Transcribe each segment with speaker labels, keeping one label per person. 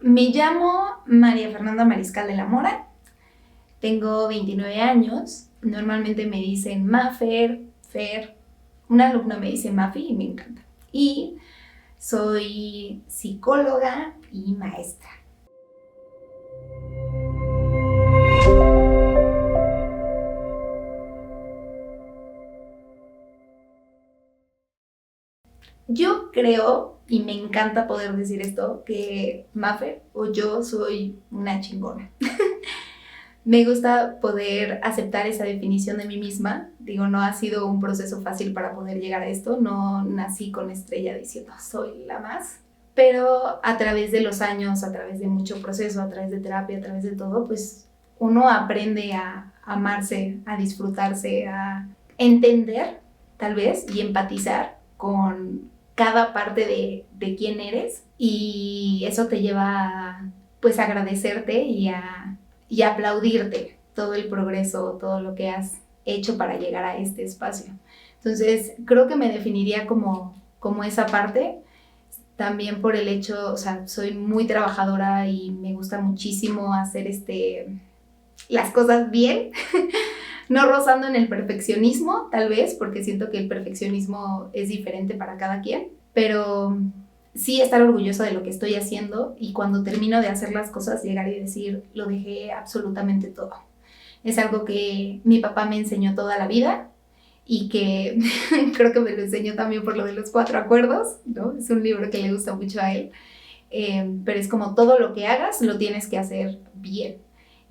Speaker 1: Me llamo María Fernanda Mariscal de la Mora, tengo 29 años, normalmente me dicen Mafer, Fer, una alumna me dice Mafi y me encanta. Y soy psicóloga y maestra. Yo creo, y me encanta poder decir esto, que Mafer o yo soy una chingona. Me gusta poder aceptar esa definición de mí misma. Digo, no ha sido un proceso fácil para poder llegar a esto. No nací con estrella diciendo soy la más. Pero a través de los años, a través de mucho proceso, a través de terapia, a través de todo, pues uno aprende a amarse, a disfrutarse, a entender tal vez y empatizar con cada parte de quién eres. Y eso te lleva a pues agradecerte y aplaudirte todo el progreso, todo lo que has hecho para llegar a este espacio. Entonces, creo que me definiría como esa parte, también por el hecho, o sea, soy muy trabajadora y me gusta muchísimo hacer las cosas bien, no rozando en el perfeccionismo, tal vez, porque siento que el perfeccionismo es diferente para cada quien, pero sí estar orgullosa de lo que estoy haciendo y cuando termino de hacer las cosas llegar y decir, lo dejé absolutamente todo. Es algo que mi papá me enseñó toda la vida y que creo que me lo enseñó también por lo de los 4 acuerdos, ¿no? Es un libro que le gusta mucho a él, pero es como todo lo que hagas lo tienes que hacer bien.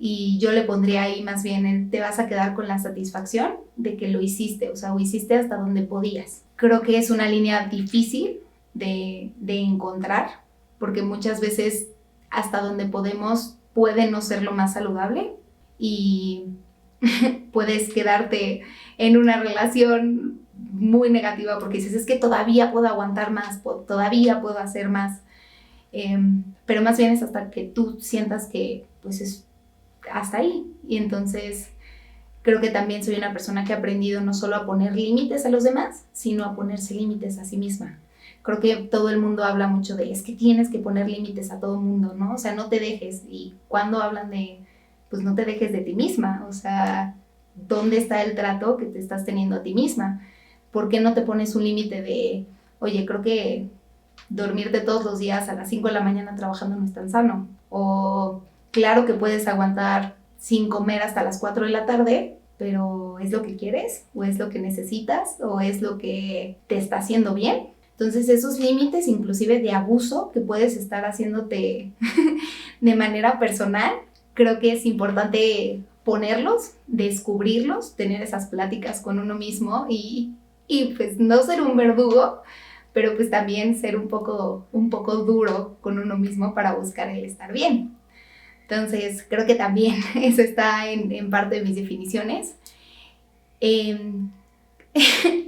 Speaker 1: Y yo le pondría ahí más bien te vas a quedar con la satisfacción de que lo hiciste, o sea, lo hiciste hasta donde podías. Creo que es una línea difícil de encontrar, porque muchas veces hasta donde podemos puede no ser lo más saludable y puedes quedarte en una relación muy negativa porque dices, es que todavía puedo aguantar más, todavía puedo hacer más, pero más bien es hasta que tú sientas que pues es hasta ahí. Y entonces creo que también soy una persona que ha aprendido no solo a poner límites a los demás, sino a ponerse límites a sí misma. Creo que todo el mundo habla mucho de, es que tienes que poner límites a todo el mundo, ¿no? O sea, no te dejes. Y cuando hablan de, pues no te dejes de ti misma. O sea, ¿dónde está el trato que te estás teniendo a ti misma? ¿Por qué no te pones un límite de, oye, creo que dormirte todos los días a las 5 de la mañana trabajando no es tan sano? O claro que puedes aguantar sin comer hasta las 4 de la tarde, pero ¿es lo que quieres? ¿O es lo que necesitas? ¿O es lo que te está haciendo bien? Entonces esos límites inclusive de abuso que puedes estar haciéndote de manera personal, creo que es importante ponerlos, descubrirlos, tener esas pláticas con uno mismo y pues no ser un verdugo, pero pues también ser un poco duro con uno mismo para buscar el estar bien. Entonces creo que también eso está en parte de mis definiciones.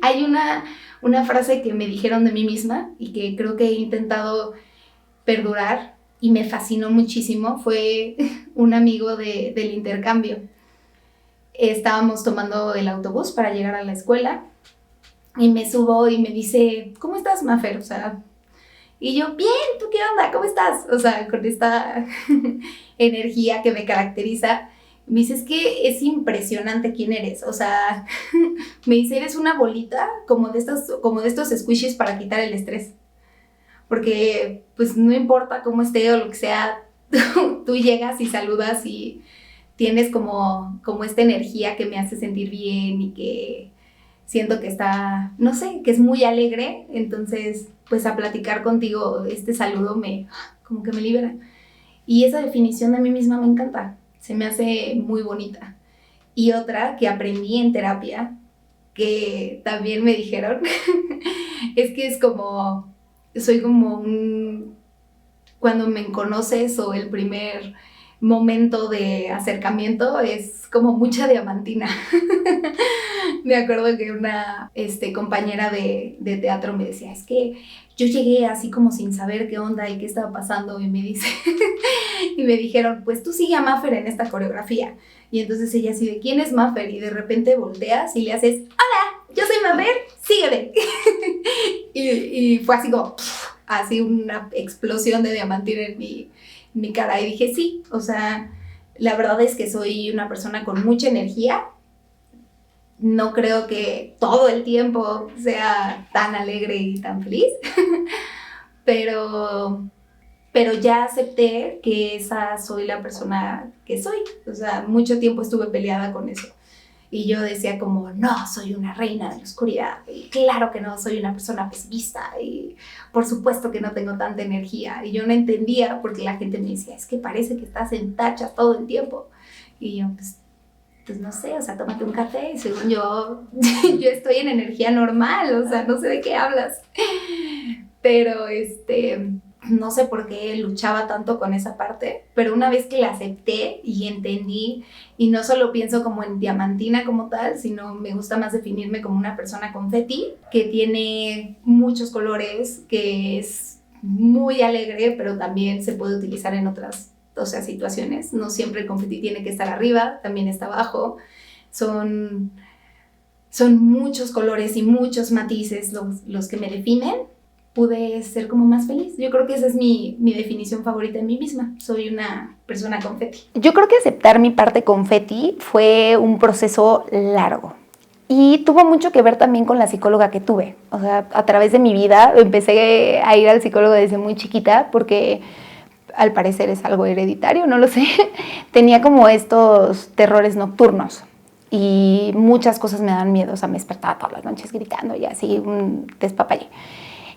Speaker 1: Hay una frase que me dijeron de mí misma y que creo que he intentado perdurar y me fascinó muchísimo. Fue un amigo del intercambio. Estábamos tomando el autobús para llegar a la escuela y me subo y me dice, ¿cómo estás, Mafer? O sea, y yo, bien, ¿tú qué onda? ¿Cómo estás? O sea, con esta energía que me caracteriza. Me dice, es que es impresionante quién eres. O sea, me dice, eres una bolita como de estos squishies para quitar el estrés. Porque, pues, no importa cómo esté o lo que sea, tú llegas y saludas y tienes como esta energía que me hace sentir bien y que siento que está, no sé, que es muy alegre. Entonces, pues, a platicar contigo, este saludo como que me libera. Y esa definición de mí misma me encanta. Se me hace muy bonita. Y otra que aprendí en terapia, que también me dijeron, es que es como, soy como cuando me conoces o el primer momento de acercamiento es como mucha diamantina. Me acuerdo que una compañera de teatro me decía, es que yo llegué así como sin saber qué onda y qué estaba pasando y me dice, y me dijeron, pues tú sigue a Mafer en esta coreografía. Y entonces ella así de, ¿quién es Mafer? Y de repente volteas y le haces, hola, yo soy Mafer, sígueme. y fue así como, así una explosión de diamantina mi cara y dije, sí, o sea, la verdad es que soy una persona con mucha energía. No creo que todo el tiempo sea tan alegre y tan feliz, pero, pero ya acepté que esa soy la persona que soy. O sea, mucho tiempo estuve peleada con eso. Y yo decía como, no, soy una reina de la oscuridad. Y claro que no, soy una persona pesimista. Y por supuesto que no tengo tanta energía. Y yo no entendía porque la gente me decía, es que parece que estás en tachas todo el tiempo. Y yo, pues no sé, o sea, tómate un café. Y según yo, yo estoy en energía normal. O sea, no sé de qué hablas. Pero no sé por qué luchaba tanto con esa parte, pero una vez que la acepté y entendí, y no solo pienso como en diamantina como tal, sino me gusta más definirme como una persona confeti, que tiene muchos colores, que es muy alegre, pero también se puede utilizar en otras, o sea, situaciones. No siempre el confeti tiene que estar arriba, también está abajo. Son muchos colores y muchos matices los que me definen. Pude ser como más feliz. Yo creo que esa es mi definición favorita de mí misma. Soy una persona confeti.
Speaker 2: Yo creo que aceptar mi parte confeti fue un proceso largo. Y tuvo mucho que ver también con la psicóloga que tuve. O sea, a través de mi vida empecé a ir al psicólogo desde muy chiquita porque al parecer es algo hereditario, no lo sé. Tenía como estos terrores nocturnos y muchas cosas me dan miedo. O sea, me despertaba todas las noches gritando y así un despapalle.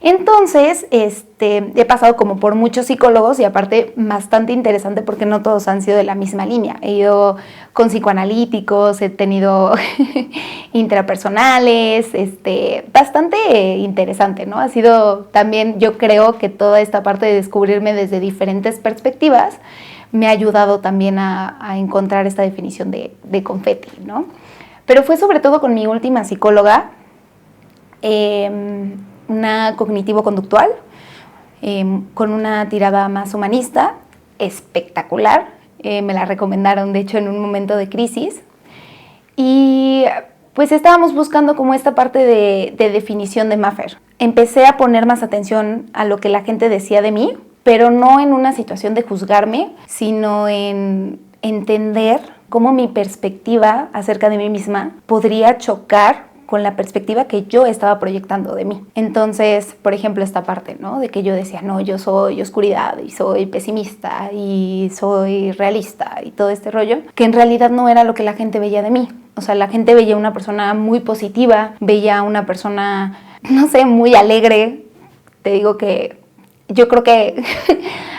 Speaker 2: Entonces, he pasado como por muchos psicólogos y aparte bastante interesante porque no todos han sido de la misma línea. He ido con psicoanalíticos, he tenido intrapersonales, bastante interesante, ¿no? Ha sido también, yo creo que toda esta parte de descubrirme desde diferentes perspectivas me ha ayudado también a encontrar esta definición de confeti, ¿no? Pero fue sobre todo con mi última psicóloga, una cognitivo-conductual, con una tirada más humanista, espectacular. Me la recomendaron, de hecho, en un momento de crisis. Y pues estábamos buscando como esta parte de definición de Maffer. Empecé a poner más atención a lo que la gente decía de mí, pero no en una situación de juzgarme, sino en entender cómo mi perspectiva acerca de mí misma podría chocar con la perspectiva que yo estaba proyectando de mí. Entonces, por ejemplo, esta parte, ¿no? De que yo decía, no, yo soy oscuridad y soy pesimista y soy realista y todo este rollo, que en realidad no era lo que la gente veía de mí. O sea, la gente veía una persona muy positiva, veía una persona, no sé, muy alegre. Te digo que yo creo que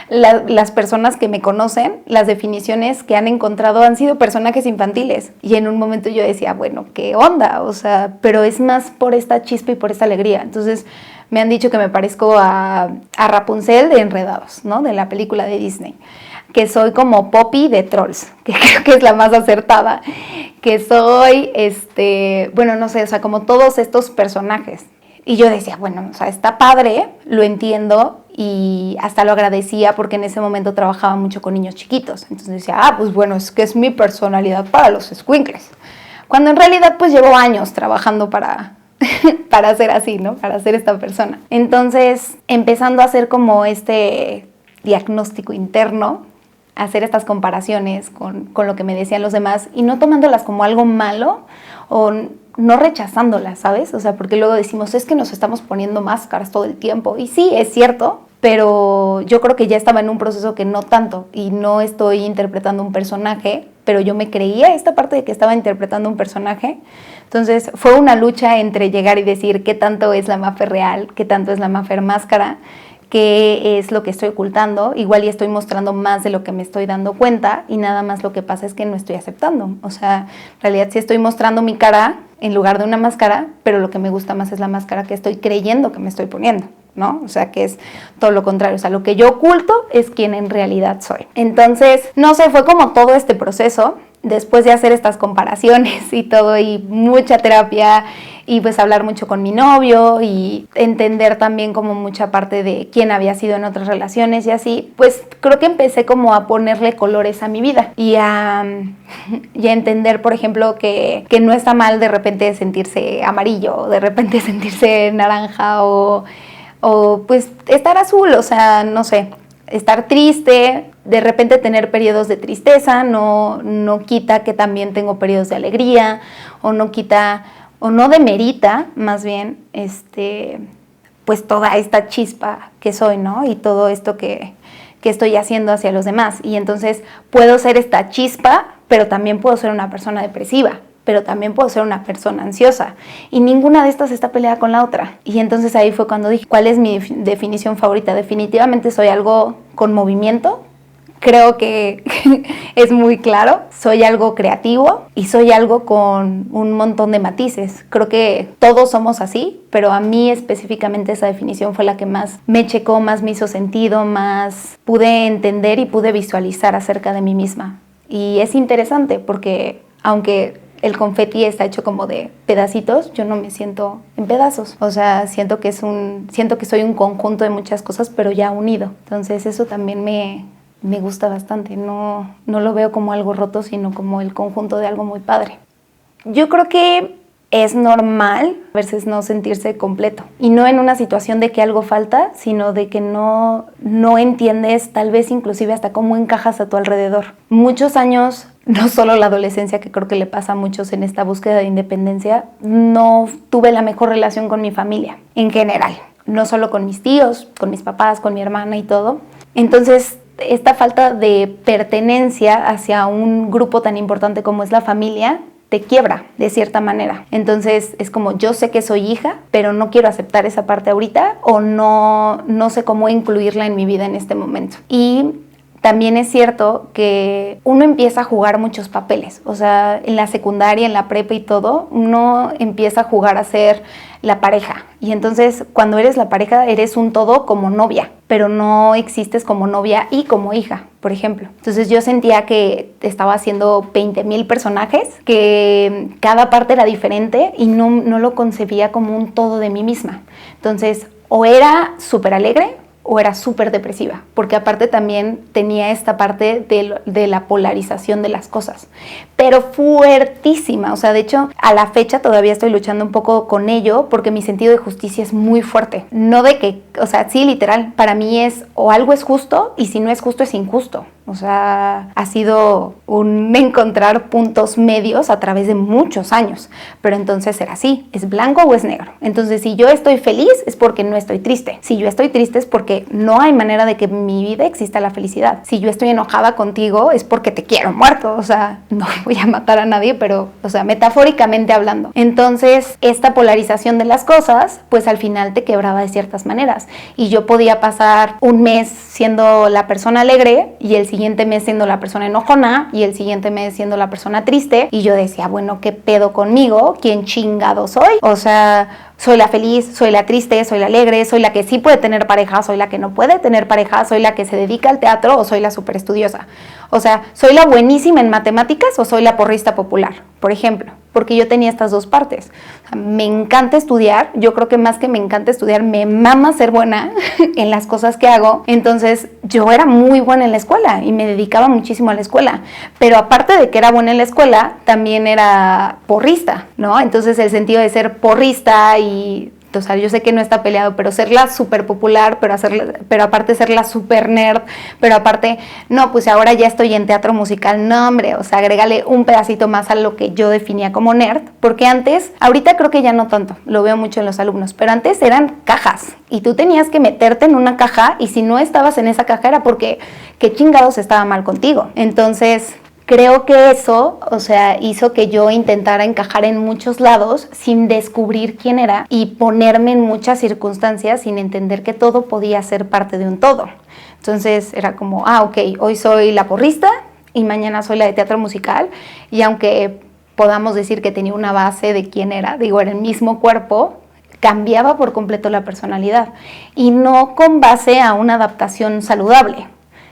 Speaker 2: las personas que me conocen, las definiciones que han encontrado han sido personajes infantiles. Y en un momento yo decía, bueno, ¿qué onda? O sea, pero es más por esta chispa y por esta alegría. Entonces me han dicho que me parezco a Rapunzel de Enredados, ¿no? De la película de Disney. Que soy como Poppy de Trolls, que creo que es la más acertada. Que soy, bueno, no sé, o sea, como todos estos personajes. Y yo decía, bueno, o sea, está padre, lo entiendo y hasta lo agradecía porque en ese momento trabajaba mucho con niños chiquitos. Entonces decía, pues bueno, es que es mi personalidad para los escuincles. Cuando en realidad pues llevo años trabajando para ser así, ¿no? Para ser esta persona. Entonces, empezando a hacer como este diagnóstico interno, hacer estas comparaciones con lo que me decían los demás y no tomándolas como algo malo o no rechazándolas, ¿sabes? O sea, porque luego decimos, es que nos estamos poniendo máscaras todo el tiempo. Y sí, es cierto, pero yo creo que ya estaba en un proceso que no tanto y no estoy interpretando un personaje, pero yo me creía esta parte de que estaba interpretando un personaje. Entonces fue una lucha entre llegar y decir qué tanto es la Maffer real, qué tanto es la Maffer máscara, qué es lo que estoy ocultando. Igual y estoy mostrando más de lo que me estoy dando cuenta y nada más lo que pasa es que no estoy aceptando. O sea, en realidad sí estoy mostrando mi cara en lugar de una máscara, pero lo que me gusta más es la máscara que estoy creyendo que me estoy poniendo, ¿no? O sea, que es todo lo contrario. O sea, lo que yo oculto es quien en realidad soy. Entonces, no sé, fue como todo este proceso, después de hacer estas comparaciones y todo, y mucha terapia, y pues hablar mucho con mi novio, y entender también como mucha parte de quién había sido en otras relaciones y así, pues creo que empecé como a ponerle colores a mi vida, y a entender, por ejemplo, que no está mal de repente sentirse amarillo, de repente sentirse naranja, o pues estar azul, o sea, no sé. estar triste, de repente tener periodos de tristeza, no quita que también tengo periodos de alegría, o no quita, o no demerita, más bien, pues toda esta chispa que soy, ¿no? Y todo esto que estoy haciendo hacia los demás. Y entonces puedo ser esta chispa, pero también puedo ser una persona depresiva, pero también puedo ser una persona ansiosa. Y ninguna de estas está peleada con la otra. Y entonces ahí fue cuando dije, ¿cuál es mi definición favorita? Definitivamente soy algo con movimiento. Creo que es muy claro. Soy algo creativo y soy algo con un montón de matices. Creo que todos somos así, pero a mí específicamente esa definición fue la que más me checó, más me hizo sentido, más pude entender y pude visualizar acerca de mí misma. Y es interesante porque aunque el confeti está hecho como de pedacitos, yo no me siento en pedazos. O sea, siento que soy un conjunto de muchas cosas, pero ya unido. Entonces eso también me gusta bastante. No lo veo como algo roto, sino como el conjunto de algo muy padre. Yo creo que es normal a veces no sentirse completo. Y no en una situación de que algo falta, sino de que no entiendes tal vez inclusive hasta cómo encajas a tu alrededor. Muchos años, no solo la adolescencia, que creo que le pasa a muchos en esta búsqueda de independencia, no tuve la mejor relación con mi familia en general. No solo con mis tíos, con mis papás, con mi hermana y todo. Entonces, esta falta de pertenencia hacia un grupo tan importante como es la familia te quiebra de cierta manera. Entonces es como, yo sé que soy hija, pero no quiero aceptar esa parte ahorita, o no sé cómo incluirla en mi vida en este momento. Y también es cierto que uno empieza a jugar muchos papeles. O sea, en la secundaria, en la prepa y todo, uno empieza a jugar a ser la pareja. Y entonces, cuando eres la pareja, eres un todo como novia, pero no existes como novia y como hija, por ejemplo. Entonces yo sentía que estaba haciendo 20,000 personajes, que cada parte era diferente y no lo concebía como un todo de mí misma. Entonces, o era súper alegre o era súper depresiva, porque aparte también tenía esta parte de la polarización de las cosas, pero fuertísima. O sea, de hecho, a la fecha todavía estoy luchando un poco con ello, porque mi sentido de justicia es muy fuerte. No de que, o sea, sí, literal, para mí es o algo es justo, y si no es justo, es injusto. O sea, ha sido un encontrar puntos medios a través de muchos años, pero entonces era así, ¿es blanco o es negro? Entonces, si yo estoy feliz, es porque no estoy triste. Si yo estoy triste, es porque no hay manera de que en mi vida exista la felicidad. Si yo estoy enojada contigo, es porque te quiero muerto. O sea, no voy a matar a nadie, pero, o sea, metafóricamente hablando. Entonces, esta polarización de las cosas, pues al final te quebraba de ciertas maneras. Y yo podía pasar un mes siendo la persona alegre, y el siguiente mes siendo la persona enojona, y el siguiente mes siendo la persona triste, y yo decía, bueno, ¿qué pedo conmigo? ¿Quién chingado soy? O sea, soy la feliz, soy la triste, soy la alegre, soy la que sí puede tener pareja, soy la que no puede tener pareja, soy la que se dedica al teatro, o soy la súper estudiosa. O sea, ¿soy la buenísima en matemáticas o soy la porrista popular? Por ejemplo, porque yo tenía estas dos partes. O sea, me encanta estudiar, yo creo que más que me encanta estudiar, me mama ser buena en las cosas que hago. Entonces, yo era muy buena en la escuela y me dedicaba muchísimo a la escuela. Pero aparte de que era buena en la escuela, también era porrista, ¿no? Entonces, el sentido de ser porrista y... O sea, yo sé que no está peleado, pero ser la súper popular, pero aparte ser la súper nerd, pero aparte, no, pues ahora ya estoy en teatro musical, no hombre, o sea, agrégale un pedacito más a lo que yo definía como nerd, porque antes, ahorita creo que ya no tanto, lo veo mucho en los alumnos, pero antes eran cajas, y tú tenías que meterte en una caja, y si no estabas en esa caja era porque qué chingados estaba mal contigo. Entonces... creo que eso, o sea, hizo que yo intentara encajar en muchos lados sin descubrir quién era y ponerme en muchas circunstancias sin entender que todo podía ser parte de un todo. Entonces era como, ok, hoy soy la porrista y mañana soy la de teatro musical, y aunque podamos decir que tenía una base de quién era, digo, era el mismo cuerpo, cambiaba por completo la personalidad, y no con base a una adaptación saludable,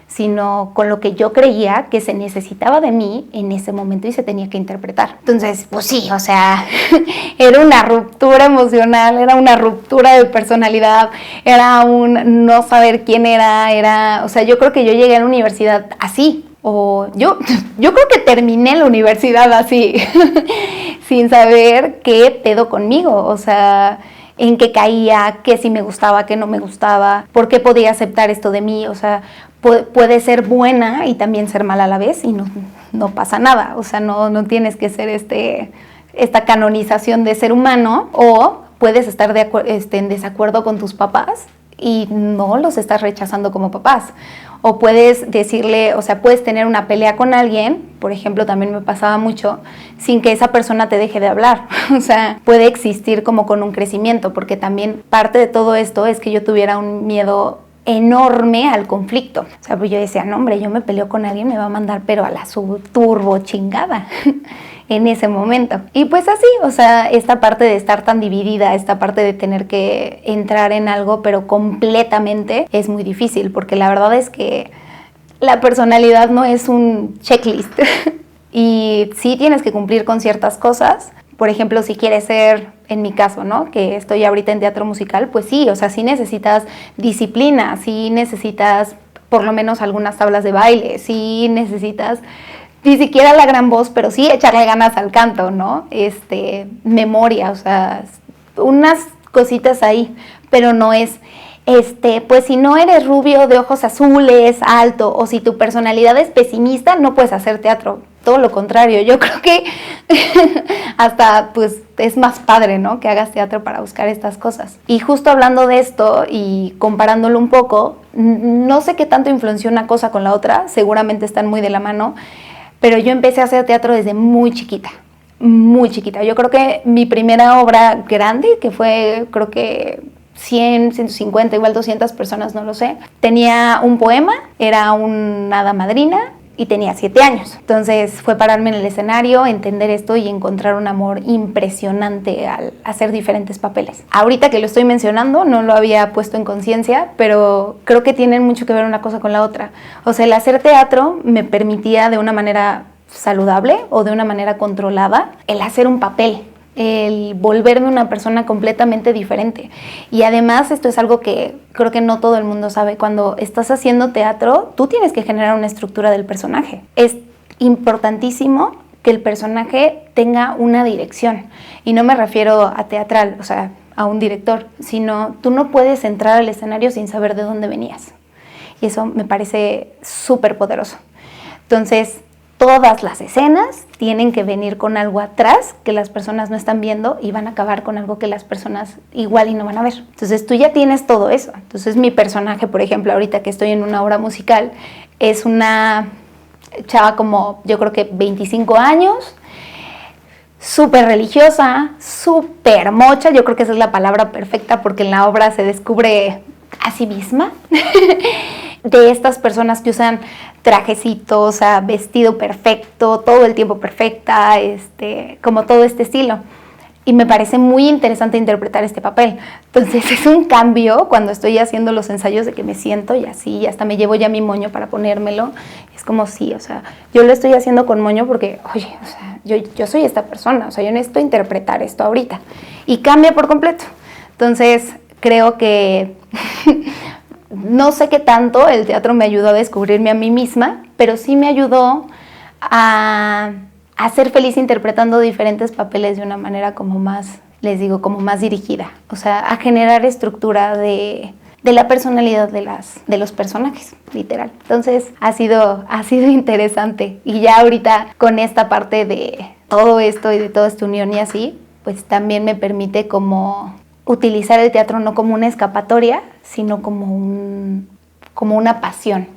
Speaker 2: sino con lo que yo creía que se necesitaba de mí en ese momento y se tenía que interpretar. Entonces, pues sí, o sea, era una ruptura emocional, era una ruptura de personalidad, era un no saber quién era, o sea, yo creo que yo llegué a la universidad así, o yo creo que terminé la universidad así, sin saber qué pedo conmigo, o sea... en qué caía, qué sí me gustaba, qué no me gustaba, por qué podía aceptar esto de mí. O sea, puede ser buena y también ser mala a la vez y no pasa nada. O sea, no tienes que ser esta canonización de ser humano, o puedes estar en desacuerdo con tus papás y no los estás rechazando como papás. O puedes decirle, o sea, puedes tener una pelea con alguien, por ejemplo, también me pasaba mucho, sin que esa persona te deje de hablar. O sea, puede existir como con un crecimiento, porque también parte de todo esto es que yo tuviera un miedo enorme al conflicto. O sea, pues yo decía, no, hombre, yo me peleo con alguien, me va a mandar pero a la turbo chingada en ese momento. Y pues así, o sea, esta parte de estar tan dividida, esta parte de tener que entrar en algo pero completamente, es muy difícil, porque la verdad es que la personalidad no es un checklist y sí tienes que cumplir con ciertas cosas. Por ejemplo, si quieres ser, en mi caso, ¿no?, que estoy ahorita en teatro musical, pues sí, o sea, sí necesitas disciplina, sí necesitas por lo menos algunas tablas de baile, sí necesitas ni siquiera la gran voz, pero sí echarle ganas al canto, ¿no? Memoria, o sea, unas cositas ahí, pero no es, pues si no eres rubio, de ojos azules, alto, o si tu personalidad es pesimista, no puedes hacer teatro. Todo lo contrario, yo creo que hasta pues es más padre, ¿no?, que hagas teatro para buscar estas cosas. Y justo hablando de esto y comparándolo un poco, no sé qué tanto influenció una cosa con la otra, seguramente están muy de la mano, pero yo empecé a hacer teatro desde muy chiquita, muy chiquita. Yo creo que mi primera obra grande, que fue, creo que 100, 150, igual 200 personas, no lo sé, tenía un poema, era una hada madrina y tenía 7 años. Entonces fue pararme en el escenario, entender esto y encontrar un amor impresionante al hacer diferentes papeles. Ahorita que lo estoy mencionando, no lo había puesto en conciencia, pero creo que tienen mucho que ver una cosa con la otra. O sea, el hacer teatro me permitía de una manera saludable o de una manera controlada el hacer un papel, el volverme una persona completamente diferente. Y además esto es algo que creo que no todo el mundo sabe. Cuando estás haciendo teatro, tú tienes que generar una estructura del personaje. Es importantísimo que el personaje tenga una dirección. Y no me refiero a teatral, o sea, a un director, sino tú no puedes entrar al escenario sin saber de dónde venías. Y eso me parece súper poderoso. Entonces, todas las escenas tienen que venir con algo atrás que las personas no están viendo y van a acabar con algo que las personas igual y no van a ver. Entonces tú ya tienes todo eso. Entonces mi personaje, por ejemplo, ahorita que estoy en una obra musical, es una chava como yo creo que 25 años, súper religiosa, súper mocha. Yo creo que esa es la palabra perfecta porque en la obra se descubre a sí misma. De estas personas que usan trajecitos, o sea, vestido perfecto, todo el tiempo perfecta, como todo este estilo. Y me parece muy interesante interpretar este papel. Entonces es un cambio cuando estoy haciendo los ensayos de que me siento y así, y hasta me llevo ya mi moño para ponérmelo. Es como sí, o sea, yo lo estoy haciendo con moño porque, oye, o sea, yo soy esta persona, o sea, yo necesito interpretar esto ahorita. Y cambia por completo. Entonces creo que no sé qué tanto el teatro me ayudó a descubrirme a mí misma, pero sí me ayudó a ser feliz interpretando diferentes papeles de una manera como más, les digo, como más dirigida. O sea, a generar estructura de la personalidad de los personajes, literal. Entonces, ha sido interesante. Y ya ahorita, con esta parte de todo esto y de toda esta unión y así, pues también me permite como utilizar el teatro no como una escapatoria, sino como una pasión.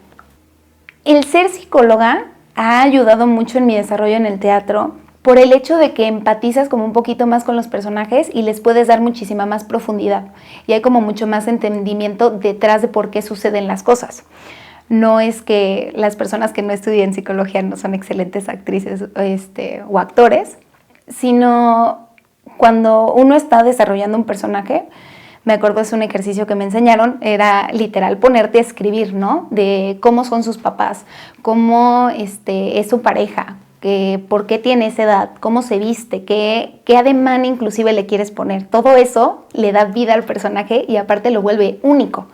Speaker 2: El ser psicóloga ha ayudado mucho en mi desarrollo en el teatro por el hecho de que empatizas como un poquito más con los personajes y les puedes dar muchísima más profundidad. Y hay como mucho más entendimiento detrás de por qué suceden las cosas. No es que las personas que no estudian psicología no son excelentes actrices o actores, sino cuando uno está desarrollando un personaje, me acuerdo es un ejercicio que me enseñaron, era literal ponerte a escribir, ¿no? De cómo son sus papás, cómo es su pareja, por qué tiene esa edad, cómo se viste, qué ademán inclusive le quieres poner. Todo eso le da vida al personaje y aparte lo vuelve único.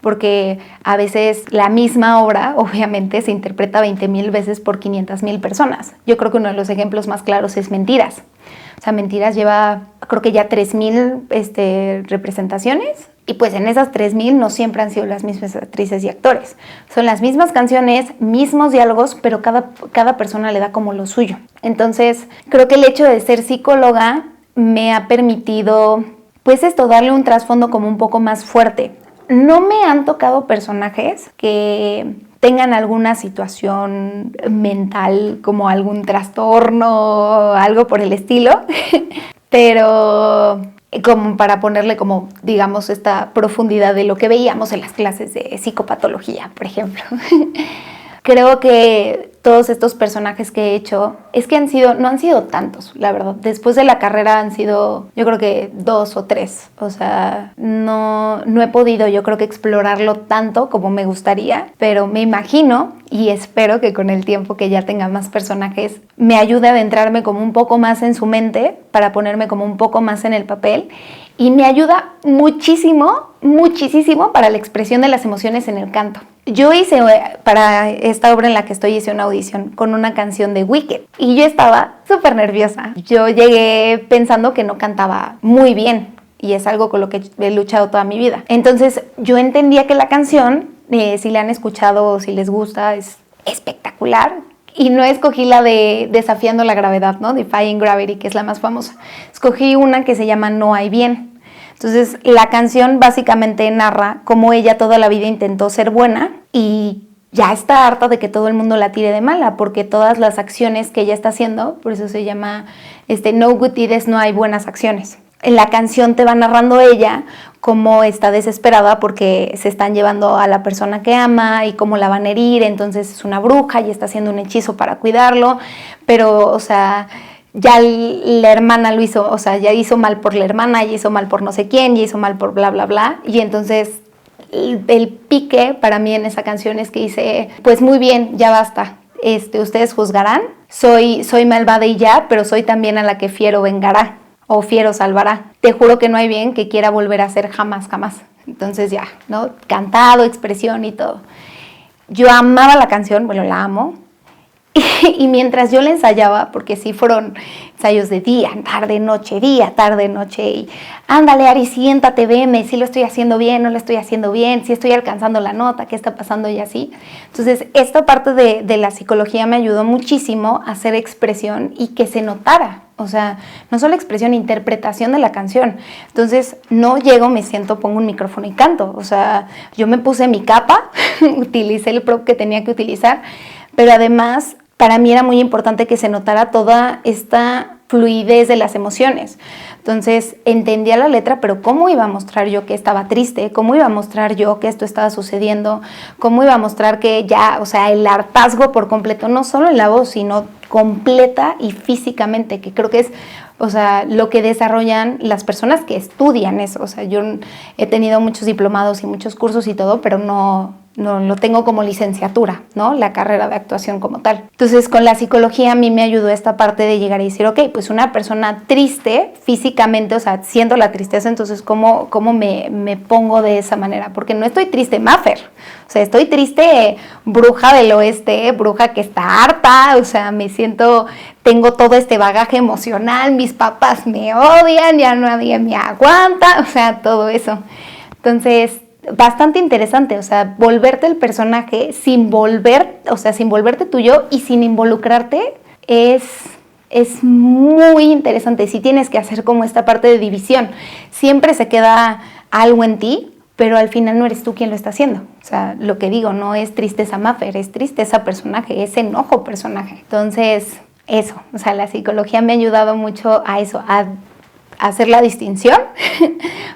Speaker 2: porque a veces la misma obra obviamente se interpreta 20,000 veces por 500,000 personas. Yo creo que uno de los ejemplos más claros es Mentiras. O sea, Mentiras lleva, creo que ya 3,000 representaciones, y pues en esas 3,000 no siempre han sido las mismas actrices y actores. Son las mismas canciones, mismos diálogos, pero cada persona le da como lo suyo. Entonces, creo que el hecho de ser psicóloga me ha permitido, pues esto, darle un trasfondo como un poco más fuerte. No me han tocado personajes que tengan alguna situación mental, como algún trastorno, algo por el estilo, pero como para ponerle como, digamos, esta profundidad de lo que veíamos en las clases de psicopatología, por ejemplo. Creo que todos estos personajes que he hecho, es que no han sido tantos, la verdad. Después de la carrera han sido, yo creo que 2 o 3. O sea, no he podido, yo creo que explorarlo tanto como me gustaría, pero me imagino y espero que con el tiempo que ya tenga más personajes, me ayude a adentrarme como un poco más en su mente, para ponerme como un poco más en el papel, y me ayuda muchísimo, muchísimo para la expresión de las emociones en el canto. Yo hice, para esta obra en la que estoy, hice una audición con una canción de Wicked y yo estaba súper nerviosa. Yo llegué pensando que no cantaba muy bien y es algo con lo que he luchado toda mi vida. Entonces yo entendía que la canción, si la han escuchado o si les gusta, es espectacular. Y no escogí la de Desafiando la Gravedad, ¿no? Defying Gravity, que es la más famosa. Escogí una que se llama No hay bien. Entonces, la canción básicamente narra cómo ella toda la vida intentó ser buena y ya está harta de que todo el mundo la tire de mala, porque todas las acciones que ella está haciendo, por eso se llama No Good Deeds, no hay buenas acciones. En la canción te va narrando ella cómo está desesperada porque se están llevando a la persona que ama y cómo la van a herir, entonces es una bruja y está haciendo un hechizo para cuidarlo, pero, o sea, ya la hermana lo hizo, o sea, ya hizo mal por la hermana, ya hizo mal por no sé quién, ya hizo mal por bla, bla, bla, y entonces el pique para mí en esa canción es que dice, pues muy bien, ya basta, ustedes juzgarán, soy malvada y ya, pero soy también a la que fiero vengará. O fiero salvará. Te juro que no hay bien que quiera volver a ser jamás, jamás. Entonces ya, ¿no? Cantado, expresión y todo. Yo amaba la canción, bueno, la amo. Y mientras yo la ensayaba, porque sí fueron ensayos de día, tarde, noche, y ándale, Ari, siéntate, veme, si lo estoy haciendo bien, no lo estoy haciendo bien, si estoy alcanzando la nota, qué está pasando y así. Entonces, esta parte de la psicología me ayudó muchísimo a hacer expresión y que se notara. O sea, no solo expresión, interpretación de la canción. Entonces, no llego, me siento, pongo un micrófono y canto. O sea, yo me puse mi capa, utilicé el prop que tenía que utilizar, pero además, para mí era muy importante que se notara toda esta fluidez de las emociones. Entonces, entendía la letra, pero ¿cómo iba a mostrar yo que estaba triste? ¿Cómo iba a mostrar yo que esto estaba sucediendo? ¿Cómo iba a mostrar que ya, o sea, el hartazgo por completo, no solo en la voz, sino completa y físicamente, que creo que es, o sea, lo que desarrollan las personas que estudian eso. O sea, yo he tenido muchos diplomados y muchos cursos y todo, pero no lo tengo como licenciatura, ¿no? La carrera de actuación como tal. Entonces, con la psicología a mí me ayudó esta parte de llegar y decir, ok, pues una persona triste físicamente, o sea, siento la tristeza, entonces, ¿cómo me pongo de esa manera? Porque no estoy triste Maffer, o sea, estoy triste bruja del oeste, bruja que está harta, o sea, tengo todo este bagaje emocional, mis papás me odian, ya nadie me aguanta, o sea, todo eso. Entonces, bastante interesante, o sea, volverte el personaje sin volverte tuyo y sin involucrarte es muy interesante. Sí tienes que hacer como esta parte de división. Siempre se queda algo en ti, pero al final no eres tú quien lo está haciendo. O sea, lo que digo, no es tristeza Maffer, es tristeza personaje, es enojo personaje. Entonces, eso, o sea, la psicología me ha ayudado mucho a eso, a hacer la distinción,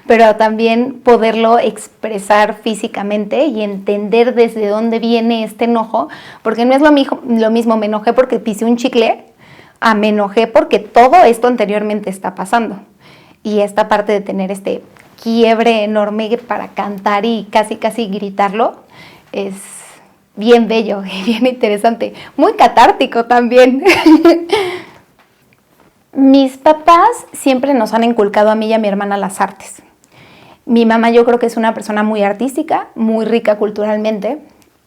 Speaker 2: pero también poderlo expresar físicamente y entender desde dónde viene este enojo, porque no es lo mismo me enojé porque pisé un chicle, a me enojé porque todo esto anteriormente está pasando. Y esta parte de tener este quiebre enorme para cantar y casi gritarlo es bien bello y bien interesante, muy catártico también. Mis papás siempre nos han inculcado a mí y a mi hermana las artes. Mi mamá yo creo que es una persona muy artística, muy rica culturalmente.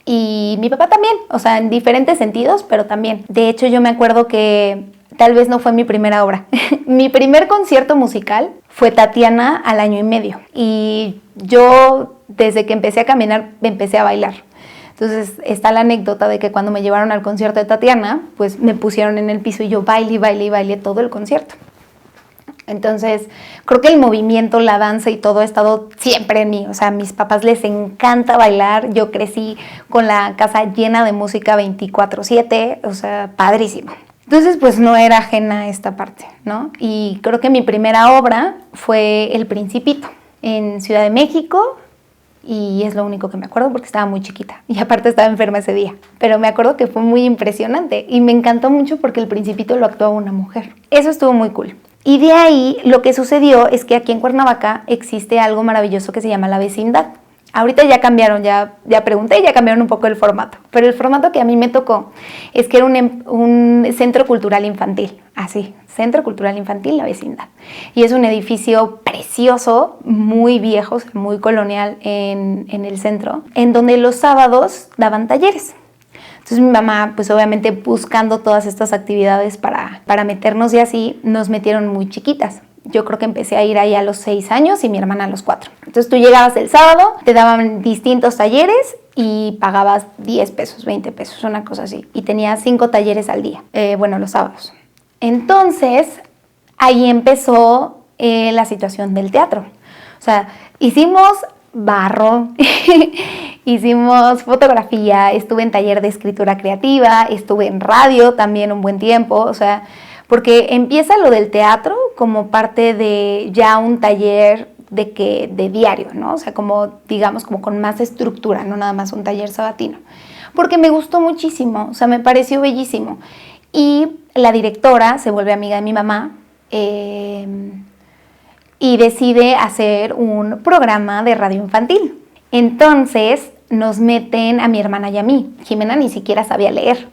Speaker 2: Y mi papá también, o sea, en diferentes sentidos, pero también. De hecho, yo me acuerdo que tal vez no fue mi primera obra. Mi primer concierto musical fue Tatiana al año y medio. Y yo, desde que empecé a caminar, empecé a bailar. Entonces, está la anécdota de que cuando me llevaron al concierto de Tatiana, pues me pusieron en el piso y yo bailé todo el concierto. Entonces, creo que el movimiento, la danza y todo ha estado siempre en mí. O sea, a mis papás les encanta bailar. Yo crecí con la casa llena de música 24/7, o sea, padrísimo. Entonces, pues no era ajena a esta parte, ¿no? Y creo que mi primera obra fue El Principito, en Ciudad de México, y es lo único que me acuerdo porque estaba muy chiquita y aparte estaba enferma ese día. Pero me acuerdo que fue muy impresionante y me encantó mucho porque El Principito lo actuaba una mujer. Eso estuvo muy cool. Y de ahí lo que sucedió es que aquí en Cuernavaca existe algo maravilloso que se llama La Vecindad. Ahorita ya cambiaron, ya pregunté y ya cambiaron un poco el formato. Pero el formato que a mí me tocó es que era un centro cultural infantil, así, Centro Cultural Infantil La Vecindad. Y es un edificio precioso, muy viejo, muy colonial en el centro, en donde los sábados daban talleres. Entonces mi mamá, pues obviamente buscando todas estas actividades para meternos y así, nos metieron muy chiquitas. Yo creo que empecé a ir ahí a los 6 años y mi hermana a los 4. Entonces tú llegabas el sábado, te daban distintos talleres y pagabas 10 pesos, 20 pesos, una cosa así. Y tenías 5 talleres al día, los sábados. Entonces ahí empezó la situación del teatro. O sea, hicimos barro, hicimos fotografía, estuve en taller de escritura creativa, estuve en radio también un buen tiempo, o sea, porque empieza lo del teatro como parte de ya un taller de diario, ¿no? O sea, como digamos, como con más estructura, no nada más un taller sabatino. Porque me gustó muchísimo, o sea, me pareció bellísimo. Y la directora se vuelve amiga de mi mamá, y decide hacer un programa de radio infantil. Entonces nos meten a mi hermana y a mí. Jimena ni siquiera sabía leer.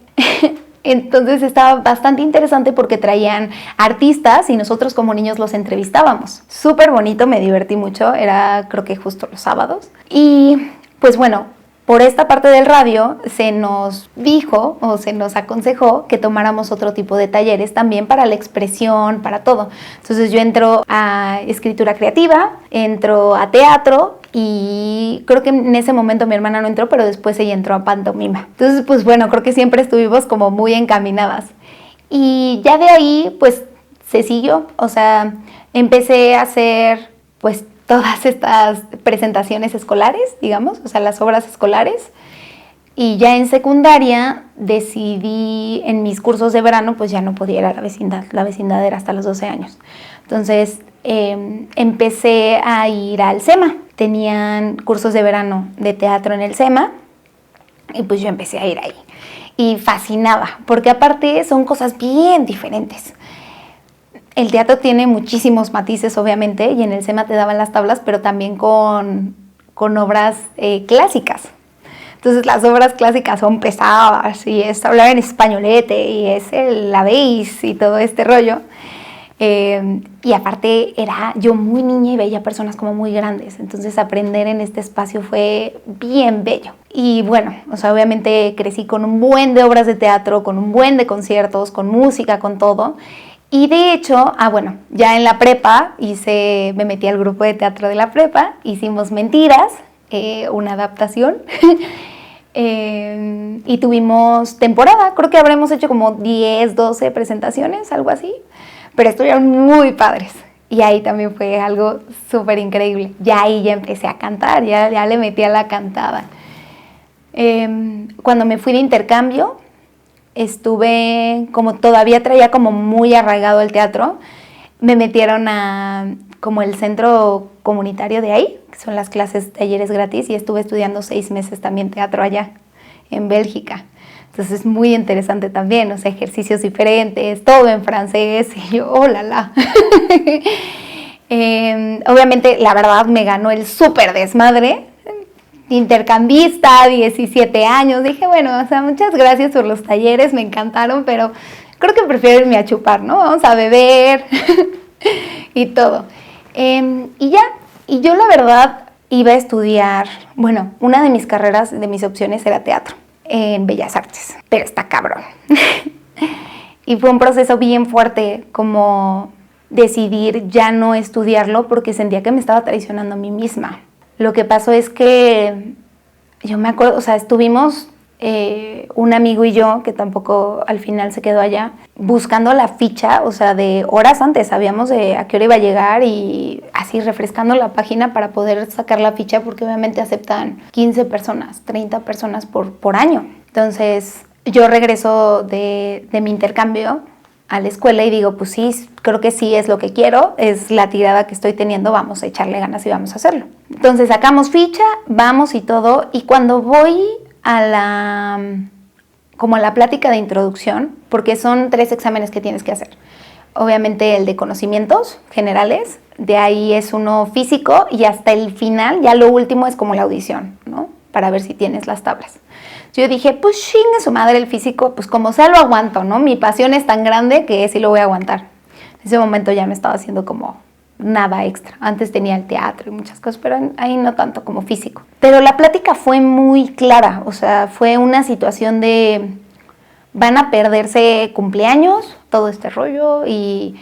Speaker 2: Entonces estaba bastante interesante porque traían artistas y nosotros como niños los entrevistábamos. Súper bonito, me divertí mucho, era creo que justo los sábados. Y pues bueno, por esta parte del radio se nos dijo o se nos aconsejó que tomáramos otro tipo de talleres también para la expresión, para todo. Entonces yo entro a escritura creativa, entro a teatro y creo que en ese momento mi hermana no entró, pero después ella entró a pantomima. Entonces pues bueno, creo que siempre estuvimos como muy encaminadas. Y ya de ahí pues se siguió, o sea, empecé a hacer pues todas estas presentaciones escolares, digamos, o sea, las obras escolares. Y ya en secundaria decidí, en mis cursos de verano, pues ya no podía ir a la vecindad. La vecindad era hasta los 12 años. Entonces, empecé a ir al SEMA. Tenían cursos de verano de teatro en el SEMA y pues yo empecé a ir ahí. Y fascinaba, porque aparte son cosas bien diferentes. El teatro tiene muchísimos matices, obviamente, y en el SEMA te daban las tablas, pero también con obras clásicas. Entonces las obras clásicas son pesadas y es hablar en españolete y es la bass y todo este rollo. Y aparte era yo muy niña y veía personas como muy grandes, entonces aprender en este espacio fue bien bello. Y bueno, o sea, obviamente crecí con un buen de obras de teatro, con un buen de conciertos, con música, con todo. Y de hecho, ya en la prepa me metí al grupo de teatro de la prepa, hicimos Mentiras, una adaptación, y tuvimos temporada, creo que habremos hecho como 10, 12 presentaciones, algo así, pero estuvieron muy padres. Y ahí también fue algo súper increíble. Ya ahí ya empecé a cantar, ya le metí a la cantada. Cuando me fui de intercambio, estuve, como todavía traía como muy arraigado el teatro, me metieron a como el centro comunitario de ahí, que son las clases, talleres gratis, y estuve estudiando 6 meses también teatro allá, en Bélgica. Entonces es muy interesante también, o sea, ejercicios diferentes, todo en francés, y yo, ¡oh, la, la! Obviamente, la verdad, me ganó el súper desmadre, intercambista, 17 años, dije, bueno, o sea, muchas gracias por los talleres, me encantaron, pero creo que prefiero irme a chupar, ¿no? Vamos a beber y todo. Y ya, Y yo la verdad iba a estudiar, bueno, una de mis carreras, de mis opciones era teatro en Bellas Artes, pero está cabrón. Y fue un proceso bien fuerte como decidir ya no estudiarlo porque sentía que me estaba traicionando a mí misma. Lo que pasó es que yo me acuerdo, o sea, estuvimos un amigo y yo, que tampoco al final se quedó allá, buscando la ficha, o sea, de horas antes, sabíamos de a qué hora iba a llegar y así refrescando la página para poder sacar la ficha porque obviamente aceptan 15 personas, 30 personas por año. Entonces yo regreso de mi intercambio a la escuela y digo, pues sí, creo que sí es lo que quiero, es la tirada que estoy teniendo, vamos a echarle ganas y vamos a hacerlo. Entonces sacamos ficha, vamos y todo, y cuando voy a la plática de introducción, porque son 3 exámenes que tienes que hacer. Obviamente el de conocimientos generales, de ahí es uno físico y hasta el final, ya lo último es como la audición, ¿no? Para ver si tienes las tablas. Yo dije, pues chingue su madre el físico, pues como sea lo aguanto, ¿no? Mi pasión es tan grande que sí lo voy a aguantar. En ese momento ya me estaba haciendo como nada extra. Antes tenía el teatro y muchas cosas, pero ahí no tanto como físico. Pero la plática fue muy clara, o sea, fue una situación de van a perderse cumpleaños, todo este rollo, y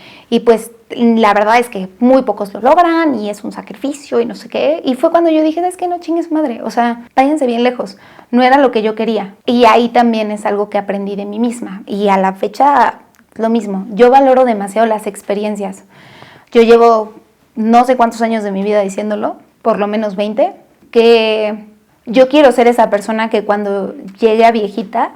Speaker 2: pues la verdad es que muy pocos lo logran y es un sacrificio y no sé qué. Y fue cuando yo dije, es que no chingues madre, o sea, váyanse bien lejos. No era lo que yo quería. Y ahí también es algo que aprendí de mí misma. Y a la fecha, lo mismo. Yo valoro demasiado las experiencias. Yo llevo no sé cuántos años de mi vida diciéndolo, por lo menos 20, que yo quiero ser esa persona que cuando llegue a viejita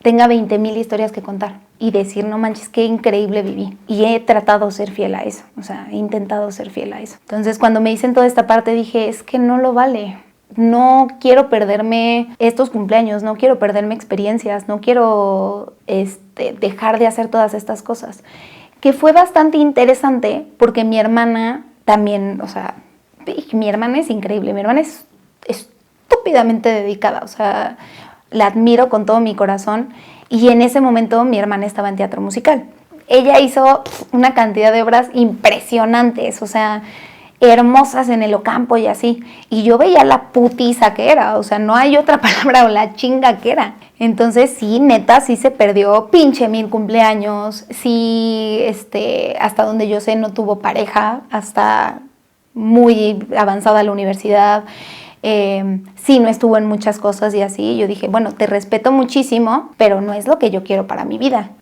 Speaker 2: tenga 20,000 historias que contar y decir, no manches, qué increíble viví. Y he tratado de ser fiel a eso, o sea, he intentado ser fiel a eso. Entonces, cuando me dicen toda esta parte, dije, es que no lo vale. No quiero perderme estos cumpleaños, no quiero perderme experiencias, no quiero dejar de hacer todas estas cosas. Que fue bastante interesante porque mi hermana también, o sea, mi hermana es increíble, mi hermana es estúpidamente dedicada, o sea, la admiro con todo mi corazón y en ese momento mi hermana estaba en teatro musical. Ella hizo una cantidad de obras impresionantes, o sea, hermosas en el Ocampo y así. Y yo veía la putiza que era, o sea, no hay otra palabra, o la chinga que era. Entonces sí, neta, sí se perdió pinche 1000 cumpleaños, sí, hasta donde yo sé no tuvo pareja, hasta muy avanzada la universidad. Sí, no estuvo en muchas cosas y así. Yo dije, bueno, te respeto muchísimo, pero no es lo que yo quiero para mi vida.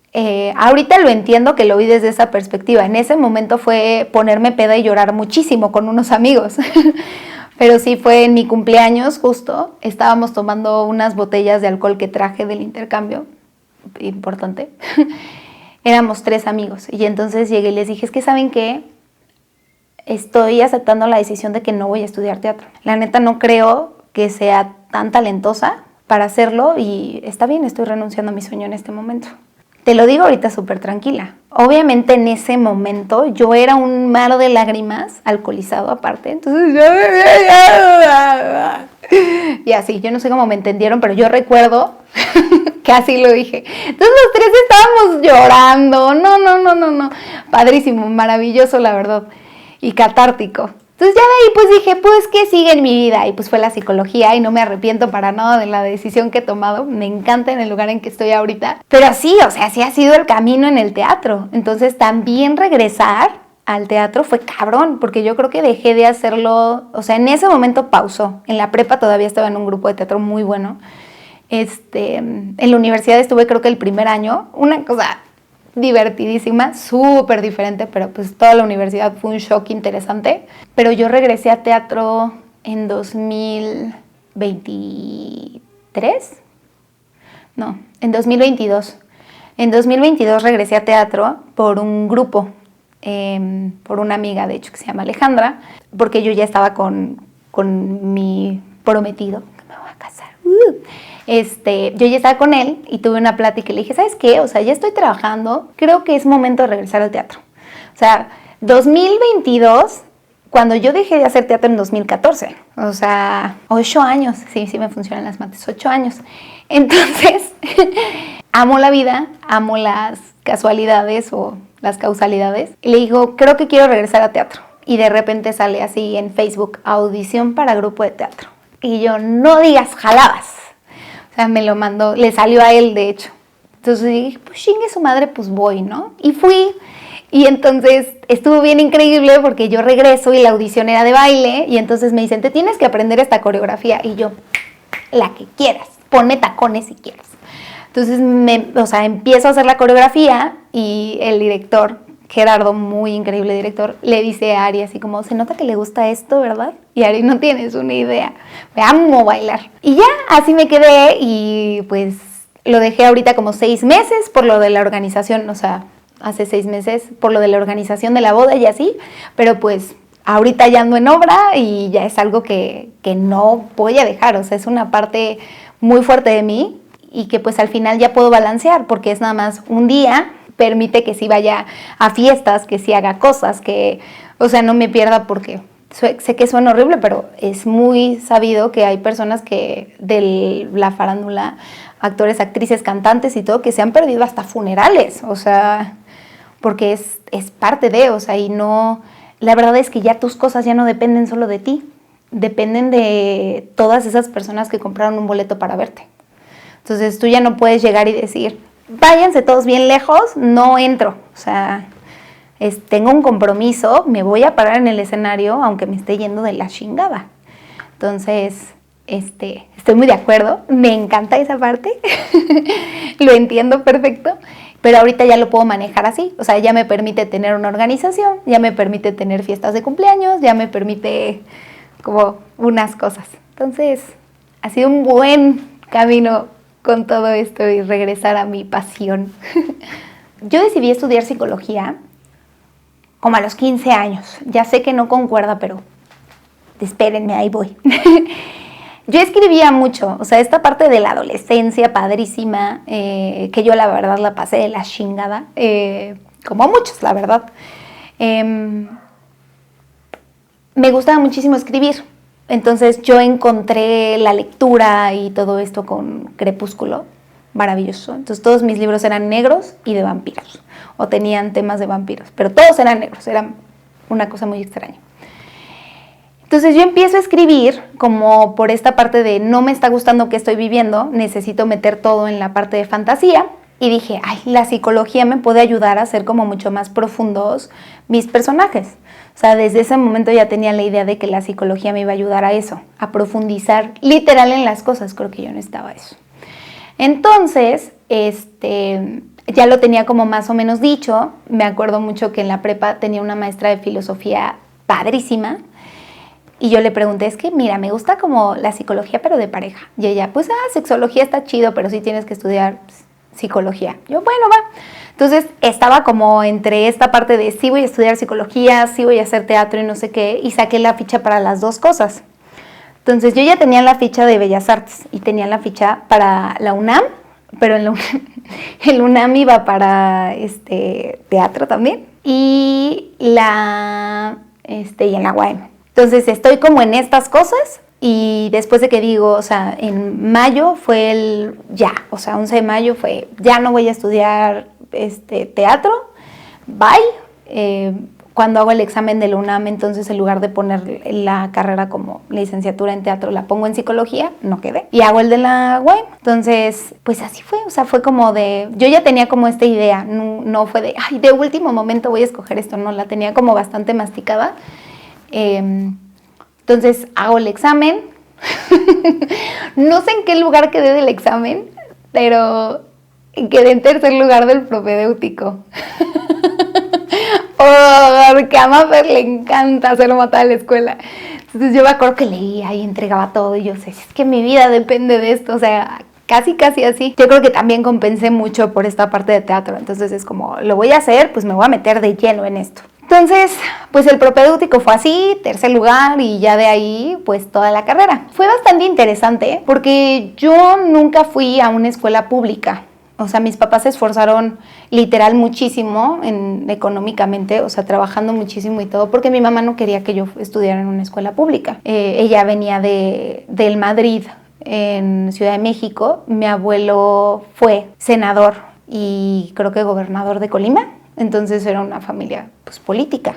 Speaker 2: Ahorita lo entiendo que lo vi desde esa perspectiva. En ese momento fue ponerme peda y llorar muchísimo con unos amigos. Pero sí fue en mi cumpleaños justo. Estábamos tomando unas botellas de alcohol que traje del intercambio. Importante. Éramos 3 amigos. Y entonces llegué y les dije, es que ¿saben qué? Estoy aceptando la decisión de que no voy a estudiar teatro. La neta no creo que sea tan talentosa para hacerlo y está bien, estoy renunciando a mi sueño en este momento. Te lo digo ahorita súper tranquila. Obviamente en ese momento yo era un mar de lágrimas, alcoholizado aparte, entonces y así, yo no sé cómo me entendieron, pero yo recuerdo que así lo dije. Entonces los 3 estábamos llorando, no, padrísimo, maravilloso la verdad. Y catártico. Entonces ya de ahí pues dije, pues ¿qué sigue en mi vida? Y pues fue la psicología y no me arrepiento para nada de la decisión que he tomado. Me encanta en el lugar en que estoy ahorita. Pero sí, o sea, sí ha sido el camino en el teatro. Entonces también regresar al teatro fue cabrón, porque yo creo que dejé de hacerlo, o sea, en ese momento pausó. En la prepa todavía estaba en un grupo de teatro muy bueno. En la universidad estuve creo que el primer año, una cosa divertidísima, súper diferente, pero pues toda la universidad fue un shock interesante. Pero yo regresé a teatro en 2023, no, en 2022. En 2022 regresé a teatro por un grupo, por una amiga de hecho que se llama Alejandra, porque yo ya estaba con mi prometido, que me voy a casar. Yo ya estaba con él y tuve una plática y le dije, ¿sabes qué? O sea, ya estoy trabajando, creo que es momento de regresar al teatro. O sea, 2022, cuando yo dejé de hacer teatro en 2014, o sea, 8 años, sí me funcionan las mates, 8 años. Entonces, amo la vida, amo las casualidades o las causalidades. Y le digo, creo que quiero regresar a teatro. y de repente sale así en Facebook, audición para grupo de teatro. Y yo, no digas jalabas. O sea, me lo mandó, le salió a él, de hecho. Entonces dije, pues chingue su madre, pues voy, ¿no? Y fui, y entonces estuvo bien increíble porque yo regreso y la audición era de baile, y entonces me dicen, te tienes que aprender esta coreografía. Y yo, la que quieras, ponme tacones si quieres. Entonces, empiezo a hacer la coreografía y el director, Gerardo, muy increíble director, le dice a Ari así como, se nota que le gusta esto, ¿verdad? Y Ari, no tienes una idea, me amo bailar. Y ya, así me quedé y pues lo dejé ahorita como 6 meses por lo de la organización, o sea, hace 6 meses por lo de la organización de la boda y así, pero pues ahorita ya ando en obra y ya es algo que no voy a dejar, o sea, es una parte muy fuerte de mí y que pues al final ya puedo balancear porque es nada más un día, permite que sí vaya a fiestas, que sí haga cosas, que, o sea, no me pierda porque sé que suena horrible, pero es muy sabido que hay personas que de la farándula, actores, actrices, cantantes y todo, que se han perdido hasta funerales, o sea, porque es parte de, o sea, y no, la verdad es que ya tus cosas ya no dependen solo de ti, dependen de todas esas personas que compraron un boleto para verte. Entonces tú ya no puedes llegar y decir, váyanse todos bien lejos, no entro. O sea, tengo un compromiso, me voy a parar en el escenario aunque me esté yendo de la chingada. Entonces, estoy muy de acuerdo, me encanta esa parte, lo entiendo perfecto, pero ahorita ya lo puedo manejar así. O sea, ya me permite tener una organización, ya me permite tener fiestas de cumpleaños, ya me permite como unas cosas. Entonces, ha sido un buen camino con todo esto y regresar a mi pasión. Yo decidí estudiar psicología como a los 15 años. Ya sé que no concuerda, pero espérenme, ahí voy. Yo escribía mucho, o sea, esta parte de la adolescencia padrísima, que yo la verdad la pasé de la chingada, como muchos, la verdad. Me gustaba muchísimo escribir. Entonces yo encontré la lectura y todo esto con Crepúsculo, maravilloso. Entonces todos mis libros eran negros y de vampiros, o tenían temas de vampiros, pero todos eran negros, era una cosa muy extraña. Entonces yo empiezo a escribir como por esta parte de no me está gustando que estoy viviendo, necesito meter todo en la parte de fantasía, y dije, ay, la psicología me puede ayudar a hacer como mucho más profundos mis personajes. O sea, desde ese momento ya tenía la idea de que la psicología me iba a ayudar a eso, a profundizar literal en las cosas. Creo que yo necesitaba eso. Entonces, ya lo tenía como más o menos dicho. Me acuerdo mucho que en la prepa tenía una maestra de filosofía padrísima. Y yo le pregunté, es que mira, me gusta como la psicología, pero de pareja. Y ella, pues, sexología está chido, pero sí tienes que estudiar psicología. Yo, bueno, va. Entonces estaba como entre esta parte de sí voy a estudiar psicología, sí voy a hacer teatro y no sé qué, y saqué la ficha para las dos cosas. Entonces yo ya tenía la ficha de Bellas Artes y tenía la ficha para la UNAM, pero en el UNAM iba para teatro también, y en la UAM. Entonces estoy como en estas cosas. Y después de que digo, o sea, en mayo fue 11 de mayo fue, ya no voy a estudiar teatro, bye. Cuando hago el examen de la UNAM, entonces en lugar de poner la carrera como licenciatura en teatro, la pongo en psicología, no quedé. Y hago el de la UAM. Entonces, pues así fue, o sea, fue como de, yo ya tenía como esta idea, no fue de, ay, de último momento voy a escoger esto, no, la tenía como bastante masticada. Entonces hago el examen, no sé en qué lugar quedé del examen, pero quedé en tercer lugar del propedéutico. Porque a Mafer le encanta hacer matar a la escuela. Entonces yo me acuerdo que leía y entregaba todo y yo sé, es que mi vida depende de esto, o sea, casi así. Yo creo que también compensé mucho por esta parte de teatro, entonces es como, lo voy a hacer, pues me voy a meter de lleno en esto. Entonces, pues el propedéutico fue así, tercer lugar, y ya de ahí, pues toda la carrera. Fue bastante interesante porque yo nunca fui a una escuela pública. O sea, mis papás se esforzaron literal muchísimo económicamente, o sea, trabajando muchísimo y todo, porque mi mamá no quería que yo estudiara en una escuela pública. Ella venía del Madrid, en Ciudad de México. Mi abuelo fue senador y creo que gobernador de Colima. Entonces era una familia pues política,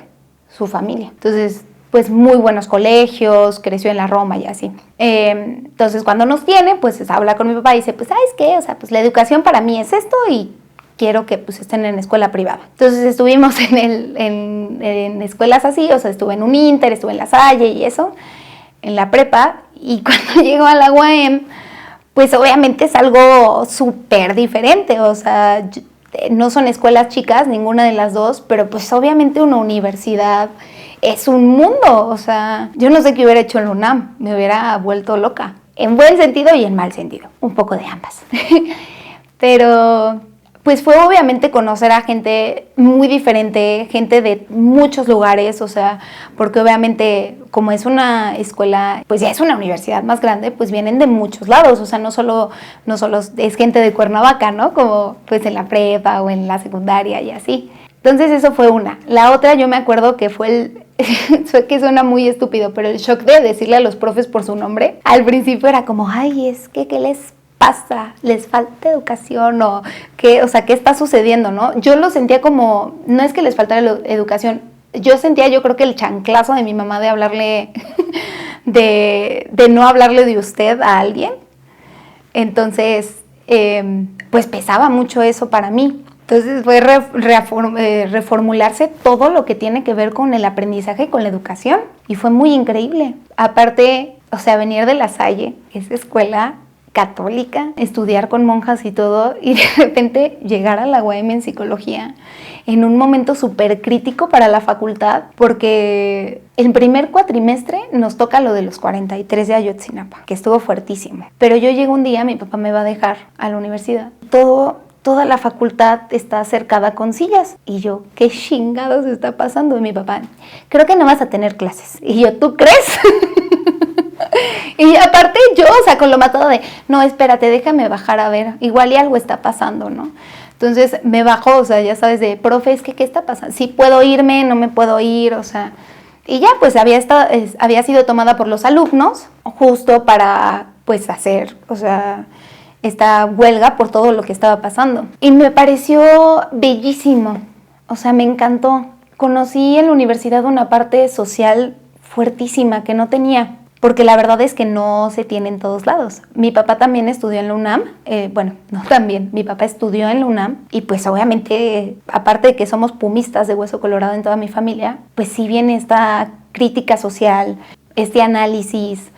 Speaker 2: su familia. Entonces, pues muy buenos colegios, creció en la Roma y así. Entonces, cuando nos tiene, pues habla con mi papá y dice, pues, ¿sabes qué? O sea, pues la educación para mí es esto y quiero que pues estén en escuela privada. Entonces estuvimos en escuelas así, o sea, estuve en un Inter, estuve en La Salle y eso, en la prepa, y cuando llego a la UAM, pues obviamente es algo súper diferente, o sea, no son escuelas chicas, ninguna de las dos, pero pues obviamente una universidad es un mundo, o sea, yo no sé qué hubiera hecho en la UNAM, me hubiera vuelto loca, en buen sentido y en mal sentido, un poco de ambas. Pero pues fue obviamente conocer a gente muy diferente, gente de muchos lugares, o sea, porque obviamente como es una escuela, pues ya es una universidad más grande, pues vienen de muchos lados, o sea, no solo es gente de Cuernavaca, ¿no? Como pues en la prepa o en la secundaria y así. Entonces eso fue una. La otra yo me acuerdo que fue que suena muy estúpido, pero el shock de decirle a los profes por su nombre, al principio era como, ay, es que, ¿qué les pasa? ¿Les falta educación? O ¿qué está sucediendo, no? Yo lo sentía como, no es que les faltara educación, yo creo que el chanclazo de mi mamá de hablarle, de no hablarle de usted a alguien. Entonces, pues pesaba mucho eso para mí. Entonces fue reformularse todo lo que tiene que ver con el aprendizaje y con la educación. Y fue muy increíble. Aparte, o sea, venir de La Salle, esa escuela católica, estudiar con monjas y todo, y de repente llegar a la UAM en psicología en un momento súper crítico para la facultad, porque el primer cuatrimestre nos toca lo de los 43 de Ayotzinapa, que estuvo fuertísimo. Pero yo llego un día, mi papá me va a dejar a la universidad. Toda la facultad está cercada con sillas. Y yo, ¿qué chingados está pasando? Y mi papá, creo que no vas a tener clases. Y yo, ¿tú crees? Y aparte yo, o sea, con lo matado de, no, espérate, déjame bajar a ver, igual y algo está pasando, ¿no? Entonces me bajó, o sea, ya sabes, de, profe, es que, ¿qué está pasando? Sí puedo irme, no me puedo ir, o sea, y ya, pues había sido tomada por los alumnos, justo para, pues, hacer, o sea, esta huelga por todo lo que estaba pasando. Y me pareció bellísimo, o sea, me encantó. Conocí en la universidad una parte social fuertísima que no tenía, porque la verdad es que no se tiene en todos lados. Mi papá también estudió en la UNAM, mi papá estudió en la UNAM y pues obviamente, aparte de que somos pumistas de hueso colorado en toda mi familia, pues sí viene esta crítica social, este análisis,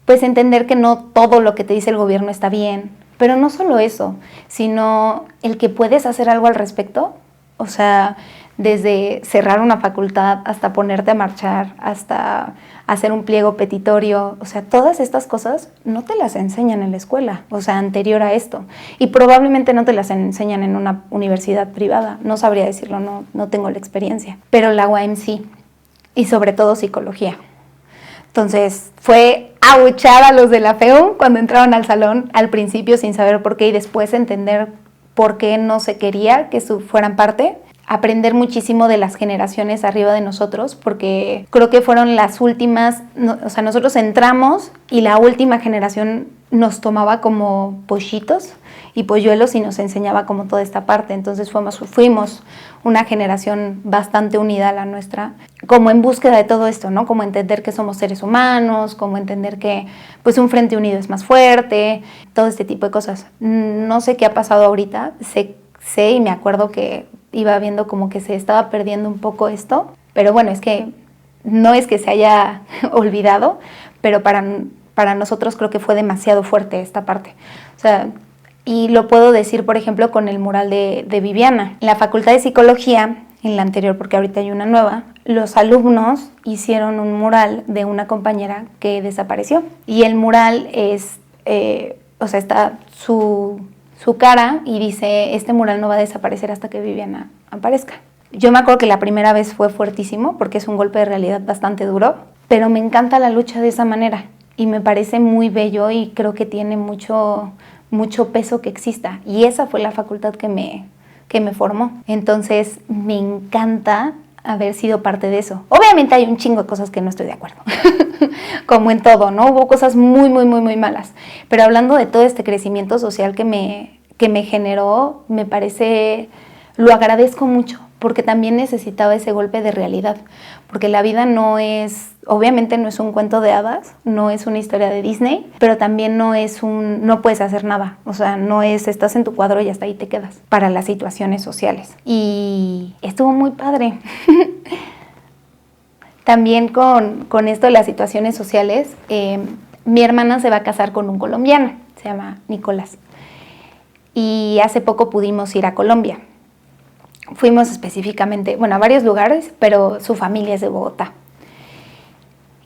Speaker 2: pues entender que no todo lo que te dice el gobierno está bien, pero no solo eso, sino el que puedes hacer algo al respecto, o sea, desde cerrar una facultad hasta ponerte a marchar, hasta hacer un pliego petitorio, o sea, todas estas cosas no te las enseñan en la escuela, o sea, anterior a esto, y probablemente no te las enseñan en una universidad privada, no sabría decirlo, no tengo la experiencia, pero la UAM sí, y sobre todo psicología. Entonces fue abuchar a los de la FEUM cuando entraron al salón al principio sin saber por qué y después entender por qué no se quería que fueran parte. Aprender muchísimo de las generaciones arriba de nosotros, porque creo que fueron las últimas, o sea, nosotros entramos y la última generación nos tomaba como pollitos y polluelos y nos enseñaba como toda esta parte. Entonces fuimos una generación bastante unida a la nuestra, como en búsqueda de todo esto, ¿no? Como entender que somos seres humanos, como entender que pues un frente unido es más fuerte, todo este tipo de cosas. No sé qué ha pasado ahorita, sé y me acuerdo que iba viendo como que se estaba perdiendo un poco esto, pero bueno, es que no es que se haya olvidado, pero para nosotros creo que fue demasiado fuerte esta parte. O sea, y lo puedo decir, por ejemplo, con el mural de Viviana. En la Facultad de Psicología, en la anterior, porque ahorita hay una nueva, los alumnos hicieron un mural de una compañera que desapareció. Y el mural es, está su cara y dice, este mural no va a desaparecer hasta que Viviana aparezca. Yo me acuerdo que la primera vez fue fuertísimo porque es un golpe de realidad bastante duro, pero me encanta la lucha de esa manera y me parece muy bello y creo que tiene mucho peso que exista. Y esa fue la facultad que me formó. Entonces me encanta haber sido parte de eso. Obviamente hay un chingo de cosas que no estoy de acuerdo, como en todo, ¿no? Hubo cosas muy, muy, muy, muy malas. Pero hablando de todo este crecimiento social que me generó, me parece, lo agradezco mucho, porque también necesitaba ese golpe de realidad, porque la vida obviamente no es un cuento de hadas, no es una historia de Disney, pero también no puedes hacer nada, o sea, estás en tu cuadro y hasta ahí te quedas, para las situaciones sociales. Y estuvo muy padre. También con esto de las situaciones sociales, mi hermana se va a casar con un colombiano, se llama Nicolás, y hace poco pudimos ir a Colombia. Fuimos específicamente, a varios lugares, pero su familia es de Bogotá.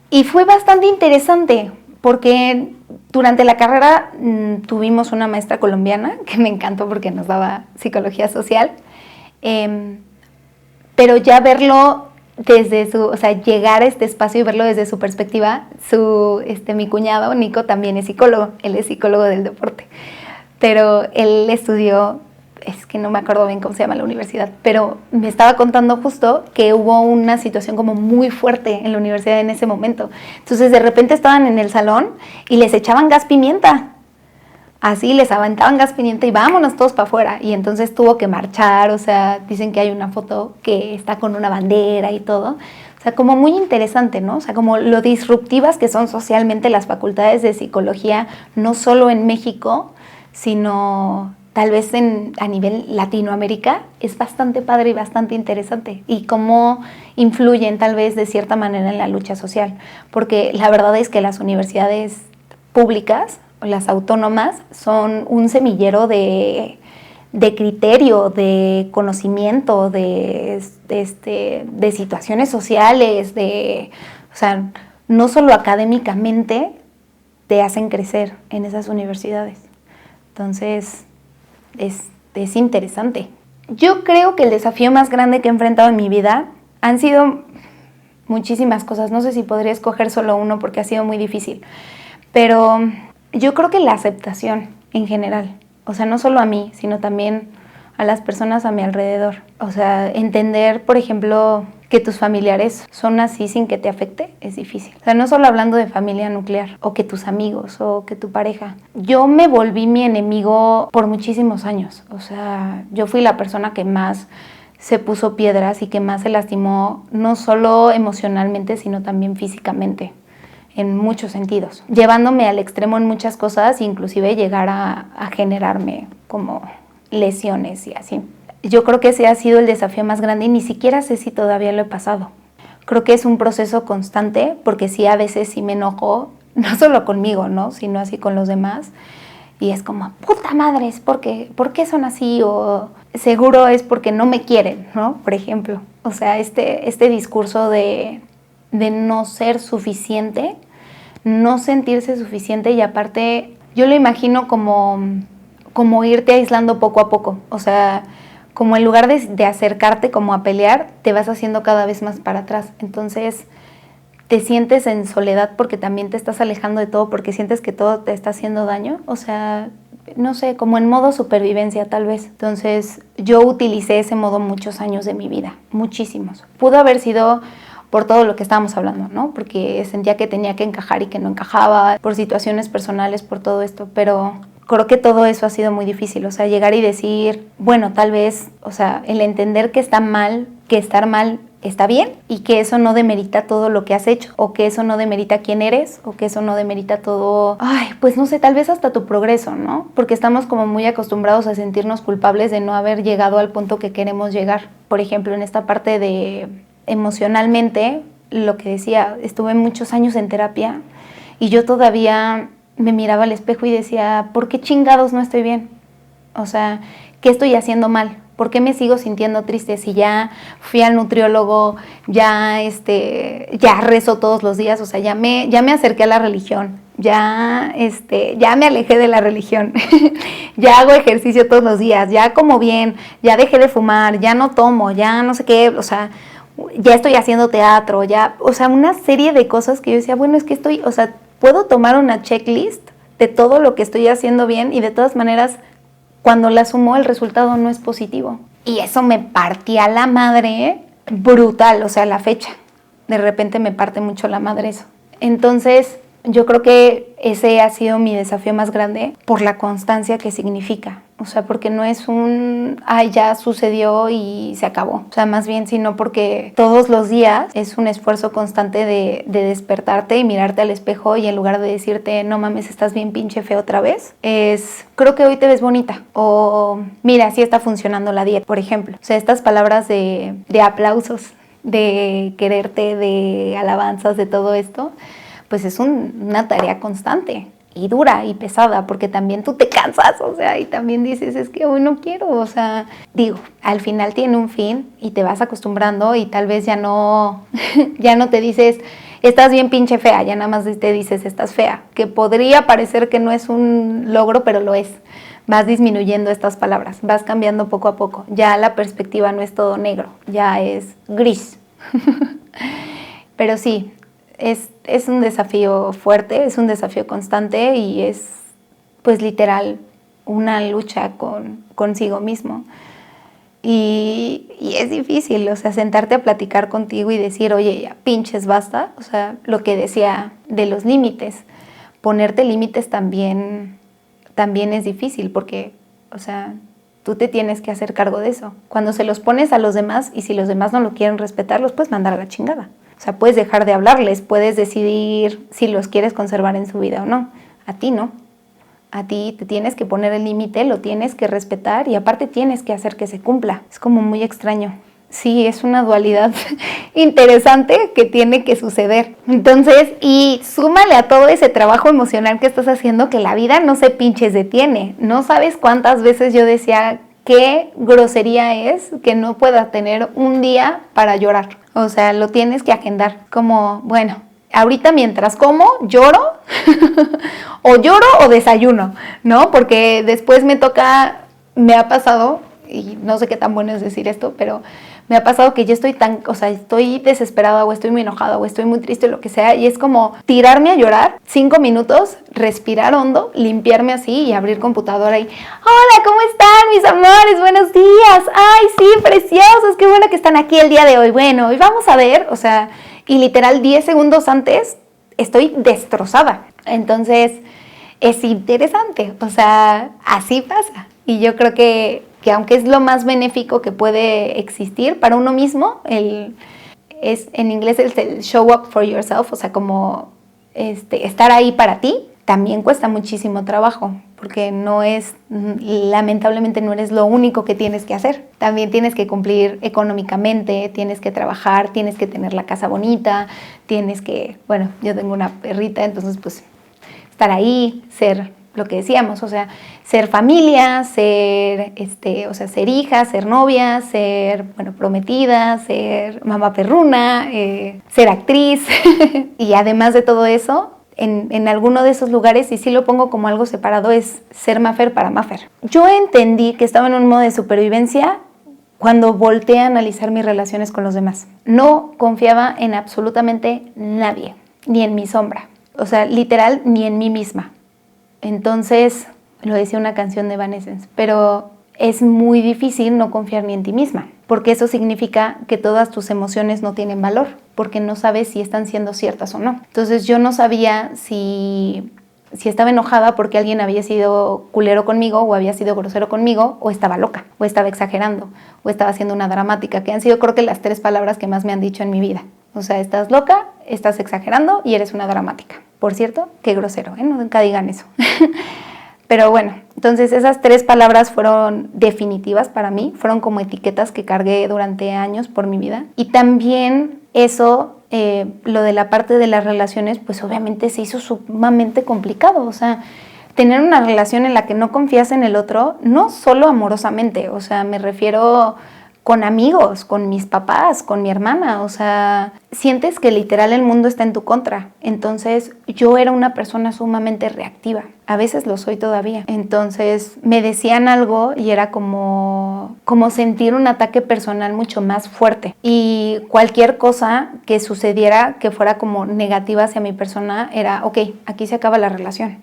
Speaker 2: Y fue bastante interesante porque durante la carrera tuvimos una maestra colombiana que me encantó porque nos daba psicología social, pero ya verlo llegar a este espacio y verlo desde su perspectiva, mi cuñado Nico también es psicólogo, él es psicólogo del deporte, pero él estudió, es que no me acuerdo bien cómo se llama la universidad, pero me estaba contando justo que hubo una situación como muy fuerte en la universidad en ese momento. Entonces de repente estaban en el salón y les echaban gas pimienta. Así les aventaban gas pimienta y vámonos todos para afuera. Y entonces tuvo que marchar, o sea, dicen que hay una foto que está con una bandera y todo. O sea, como muy interesante, ¿no? O sea, como lo disruptivas que son socialmente las facultades de psicología, no solo en México, sino tal vez a nivel Latinoamérica, es bastante padre y bastante interesante. Y cómo influyen tal vez de cierta manera en la lucha social. Porque la verdad es que las universidades públicas, las autónomas, son un semillero de criterio, de conocimiento, de situaciones sociales, o sea, no solo académicamente te hacen crecer en esas universidades. Entonces, es interesante. Yo creo que el desafío más grande que he enfrentado en mi vida han sido muchísimas cosas. No sé si podría escoger solo uno porque ha sido muy difícil, pero yo creo que la aceptación en general, o sea, no solo a mí, sino también a las personas a mi alrededor. O sea, entender, por ejemplo, que tus familiares son así sin que te afecte, es difícil. O sea, no solo hablando de familia nuclear, o que tus amigos, o que tu pareja. Yo me volví mi enemigo por muchísimos años. O sea, yo fui la persona que más se puso piedras y que más se lastimó, no solo emocionalmente, sino también físicamente, en muchos sentidos, llevándome al extremo en muchas cosas, inclusive llegar a generarme como lesiones y así. Yo creo que ese ha sido el desafío más grande y ni siquiera sé si todavía lo he pasado. Creo que es un proceso constante porque sí, a veces sí me enojo, no solo conmigo, ¿no? Sino así con los demás. Y es como, puta madre, ¿por qué son así? O seguro es porque no me quieren, ¿no? Por ejemplo. O sea, este discurso de no ser suficiente, no sentirse suficiente, y aparte yo lo imagino como irte aislando poco a poco. O sea, como en lugar de acercarte como a pelear, te vas haciendo cada vez más para atrás. Entonces te sientes en soledad porque también te estás alejando de todo, porque sientes que todo te está haciendo daño. O sea, no sé, como en modo supervivencia tal vez. Entonces yo utilicé ese modo muchos años de mi vida, muchísimos. Pudo haber sido por todo lo que estábamos hablando, ¿no? Porque sentía que tenía que encajar y que no encajaba, por situaciones personales, por todo esto, pero creo que todo eso ha sido muy difícil. O sea, llegar y decir, bueno, tal vez, o sea, el entender que está mal, que estar mal está bien, y que eso no demerita todo lo que has hecho, o que eso no demerita quién eres, o que eso no demerita todo, pues no sé, tal vez hasta tu progreso, ¿no? Porque estamos como muy acostumbrados a sentirnos culpables de no haber llegado al punto que queremos llegar. Por ejemplo, en esta parte de emocionalmente, lo que decía, estuve muchos años en terapia y yo todavía me miraba al espejo y decía, ¿por qué chingados no estoy bien? O sea, ¿qué estoy haciendo mal? ¿Por qué me sigo sintiendo triste si ya fui al nutriólogo, ya rezo todos los días? O sea, ya me acerqué a la religión, ya me alejé de la religión, ya hago ejercicio todos los días, ya como bien, ya dejé de fumar, ya no tomo, ya no sé qué, o sea, ya estoy haciendo teatro, o sea, una serie de cosas que yo decía, bueno, es que puedo tomar una checklist de todo lo que estoy haciendo bien, y de todas maneras, cuando la sumo, el resultado no es positivo. Y eso me partía la madre brutal, o sea, la fecha. De repente me parte mucho la madre eso. Entonces, yo creo que ese ha sido mi desafío más grande por la constancia que significa. O sea, porque no es ay, ya sucedió y se acabó. O sea, más bien, sino porque todos los días es un esfuerzo constante de despertarte y mirarte al espejo y en lugar de decirte, no mames, estás bien pinche feo otra vez, creo que hoy te ves bonita. O mira, sí está funcionando la dieta, por ejemplo. O sea, estas palabras de aplausos, de quererte, de alabanzas, de todo esto, pues es una tarea constante y dura y pesada, porque también tú te cansas, o sea, y también dices, es que hoy no quiero, o sea, digo, al final tiene un fin y te vas acostumbrando y tal vez ya no te dices, estás bien pinche fea, ya nada más te dices, estás fea, que podría parecer que no es un logro, pero lo es. Vas disminuyendo estas palabras, vas cambiando poco a poco, ya la perspectiva no es todo negro, ya es gris. Pero sí, es un desafío fuerte, es un desafío constante y es, pues literal, una lucha consigo mismo. Y es difícil, o sea, sentarte a platicar contigo y decir, oye, ya pinches, basta. O sea, lo que decía de los límites, ponerte límites también es difícil porque, o sea, tú te tienes que hacer cargo de eso. Cuando se los pones a los demás y si los demás no lo quieren respetar, los puedes mandar a la chingada. O sea, puedes dejar de hablarles, puedes decidir si los quieres conservar en su vida o no. A ti no. A ti te tienes que poner el límite, lo tienes que respetar y aparte tienes que hacer que se cumpla. Es como muy extraño. Sí, es una dualidad interesante que tiene que suceder. Entonces, y súmale a todo ese trabajo emocional que estás haciendo, que la vida no se pinches detiene. No sabes cuántas veces yo decía, qué grosería es que no pueda tener un día para llorar. O sea, lo tienes que agendar. Como, bueno, ahorita mientras como, lloro, o lloro o desayuno, ¿no? Porque después me ha pasado, y no sé qué tan bueno es decir esto, pero me ha pasado que yo estoy desesperada o estoy muy enojada o estoy muy triste o lo que sea y es como tirarme a llorar 5 minutos, respirar hondo, limpiarme así y abrir computadora y hola, ¿cómo están mis amores? Buenos días. Ay, sí, preciosos, qué bueno que están aquí el día de hoy. Bueno, y vamos a ver, o sea, y literal 10 segundos antes estoy destrozada. Entonces, es interesante, o sea, así pasa. Y yo creo que aunque es lo más benéfico que puede existir para uno mismo, en inglés es el show up for yourself, o sea, como estar ahí para ti, también cuesta muchísimo trabajo, porque lamentablemente no eres lo único que tienes que hacer. También tienes que cumplir económicamente, tienes que trabajar, tienes que tener la casa bonita, bueno, yo tengo una perrita, entonces pues estar ahí, ser lo que decíamos, o sea, ser familia, ser hija, ser novia, ser, prometida, ser mamá perruna, ser actriz. Y además de todo eso, en alguno de esos lugares, y sí lo pongo como algo separado, es ser Maffer para Maffer. Yo entendí que estaba en un modo de supervivencia cuando volteé a analizar mis relaciones con los demás. No confiaba en absolutamente nadie, ni en mi sombra. O sea, literal, ni en mí misma. Entonces, lo decía una canción de Evanescence, pero es muy difícil no confiar ni en ti misma, porque eso significa que todas tus emociones no tienen valor, porque no sabes si están siendo ciertas o no. Entonces yo no sabía si estaba enojada porque alguien había sido culero conmigo o había sido grosero conmigo, o estaba loca, o estaba exagerando, o estaba haciendo una dramática, que han sido creo que las 3 palabras que más me han dicho en mi vida. O sea, estás loca, estás exagerando y eres una dramática. Por cierto, qué grosero, nunca digan eso. Pero bueno, entonces esas 3 palabras fueron definitivas para mí, fueron como etiquetas que cargué durante años por mi vida. Y también eso, lo de la parte de las relaciones, pues obviamente se hizo sumamente complicado. O sea, tener una relación en la que no confías en el otro, no solo amorosamente, o sea, me refiero con amigos, con mis papás, con mi hermana, o sea, sientes que literal el mundo está en tu contra. Entonces yo era una persona sumamente reactiva, a veces lo soy todavía. Entonces me decían algo y era como sentir un ataque personal mucho más fuerte. Y cualquier cosa que sucediera que fuera como negativa hacia mi persona era, ok, aquí se acaba la relación.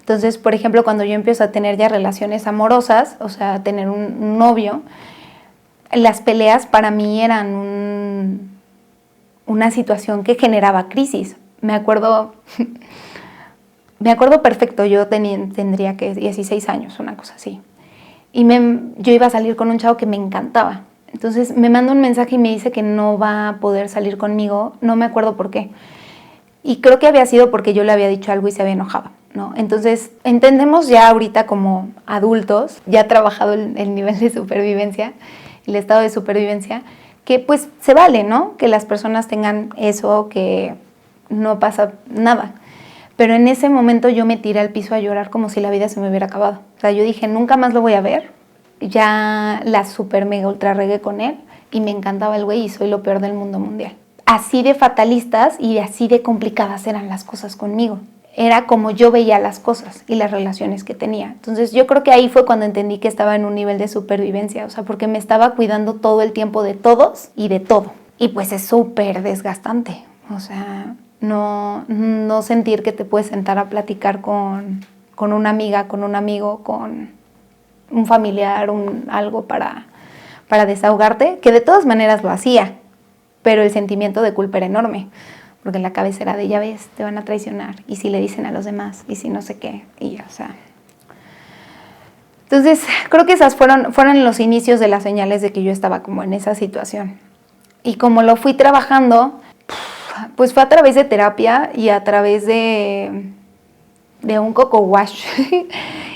Speaker 2: Entonces, por ejemplo, cuando yo empiezo a tener ya relaciones amorosas, o sea, tener un novio, las peleas para mí eran una situación que generaba crisis. Me acuerdo perfecto, yo tendría que 16 años, una cosa así. y yo iba a salir con un chavo que me encantaba. Entonces me manda un mensaje y me dice que no va a poder salir conmigo, no me acuerdo por qué. Y creo que había sido porque yo le había dicho algo y se había enojado, ¿no? Entonces entendemos ya ahorita como adultos, ya trabajado el nivel de supervivencia, el estado de supervivencia, que pues se vale, ¿no? Que las personas tengan eso, que no pasa nada. Pero en ese momento yo me tiré al piso a llorar como si la vida se me hubiera acabado. O sea, yo dije, nunca más lo voy a ver. Ya la super mega ultra regué con él y me encantaba el güey y soy lo peor del mundo mundial. Así de fatalistas y así de complicadas eran las cosas conmigo. Era como yo veía las cosas y las relaciones que tenía. Entonces yo creo que ahí fue cuando entendí que estaba en un nivel de supervivencia, o sea, porque me estaba cuidando todo el tiempo de todos y de todo. Y pues es súper desgastante, o sea, no sentir que te puedes sentar a platicar con una amiga, con un amigo, con un familiar, algo para desahogarte, que de todas maneras lo hacía, pero el sentimiento de culpa era enorme. Porque en la cabeza era de, ya ves, te van a traicionar, y si le dicen a los demás, y si no sé qué, y o sea. Entonces, creo que esas fueron los inicios de las señales de que yo estaba como en esa situación. Y como lo fui trabajando, pues fue a través de terapia y a través de un coco wash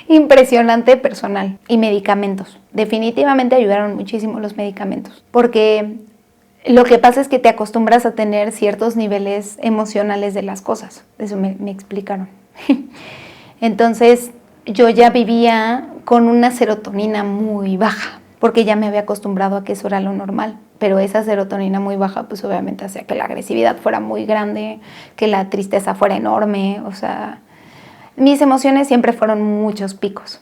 Speaker 2: impresionante personal y medicamentos. Definitivamente ayudaron muchísimo los medicamentos, porque lo que pasa es que te acostumbras a tener ciertos niveles emocionales de las cosas. Eso me explicaron. Entonces, yo ya vivía con una serotonina muy baja, porque ya me había acostumbrado a que eso era lo normal. Pero esa serotonina muy baja, pues obviamente hacía que la agresividad fuera muy grande, que la tristeza fuera enorme. O sea, mis emociones siempre fueron muchos picos.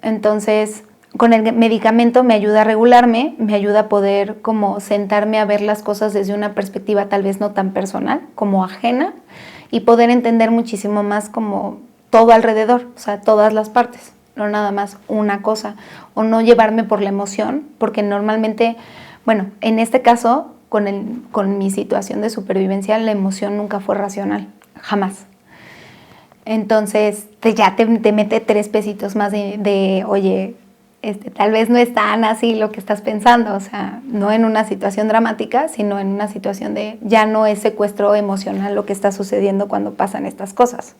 Speaker 2: Entonces, con el medicamento me ayuda a regularme, me ayuda a poder como sentarme a ver las cosas desde una perspectiva tal vez no tan personal, como ajena, y poder entender muchísimo más como todo alrededor, o sea, todas las partes, no nada más una cosa, o no llevarme por la emoción, porque normalmente, bueno, en este caso, con mi situación de supervivencia, la emoción nunca fue racional, jamás. Entonces, ya te mete 3 pesitos más de oye, tal vez no es tan así lo que estás pensando, o sea, no en una situación dramática, sino en una situación de ya no es secuestro emocional lo que está sucediendo cuando pasan estas cosas,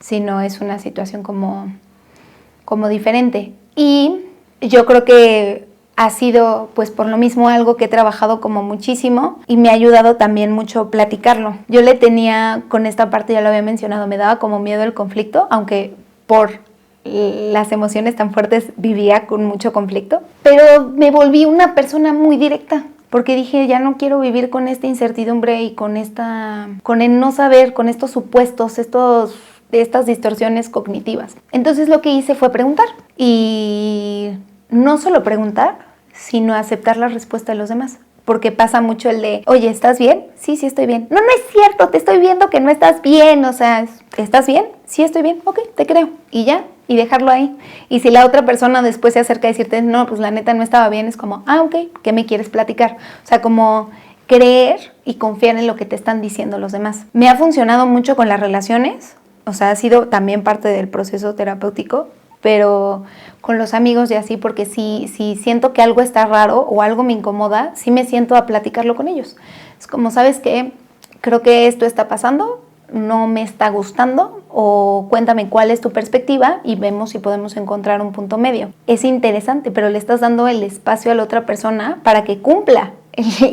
Speaker 2: sino es una situación como diferente. Y yo creo que ha sido, pues por lo mismo, algo que he trabajado como muchísimo y me ha ayudado también mucho platicarlo. Yo le tenía, con esta parte ya lo había mencionado, me daba como miedo el conflicto, aunque por las emociones tan fuertes vivía con mucho conflicto, pero me volví una persona muy directa, porque dije, ya no quiero vivir con esta incertidumbre y con el no saber, con estos supuestos, estas distorsiones cognitivas. Entonces lo que hice fue preguntar, y no solo preguntar, sino aceptar la respuesta de los demás. Porque pasa mucho el de, oye, ¿estás bien? Sí, sí estoy bien. No, no es cierto, te estoy viendo que no estás bien. O sea, ¿estás bien? Sí, estoy bien. Ok, te creo. Y ya, y dejarlo ahí. Y si la otra persona después se acerca a decirte, no, pues la neta no estaba bien, es como, ok, ¿qué me quieres platicar? O sea, como creer y confiar en lo que te están diciendo los demás. Me ha funcionado mucho con las relaciones, o sea, ha sido también parte del proceso terapéutico, pero con los amigos y así, porque si siento que algo está raro o algo me incomoda, sí me siento a platicarlo con ellos. Es como, ¿sabes qué? Creo que esto está pasando, no me está gustando, o cuéntame cuál es tu perspectiva y vemos si podemos encontrar un punto medio. Es interesante, pero le estás dando el espacio a la otra persona para que cumpla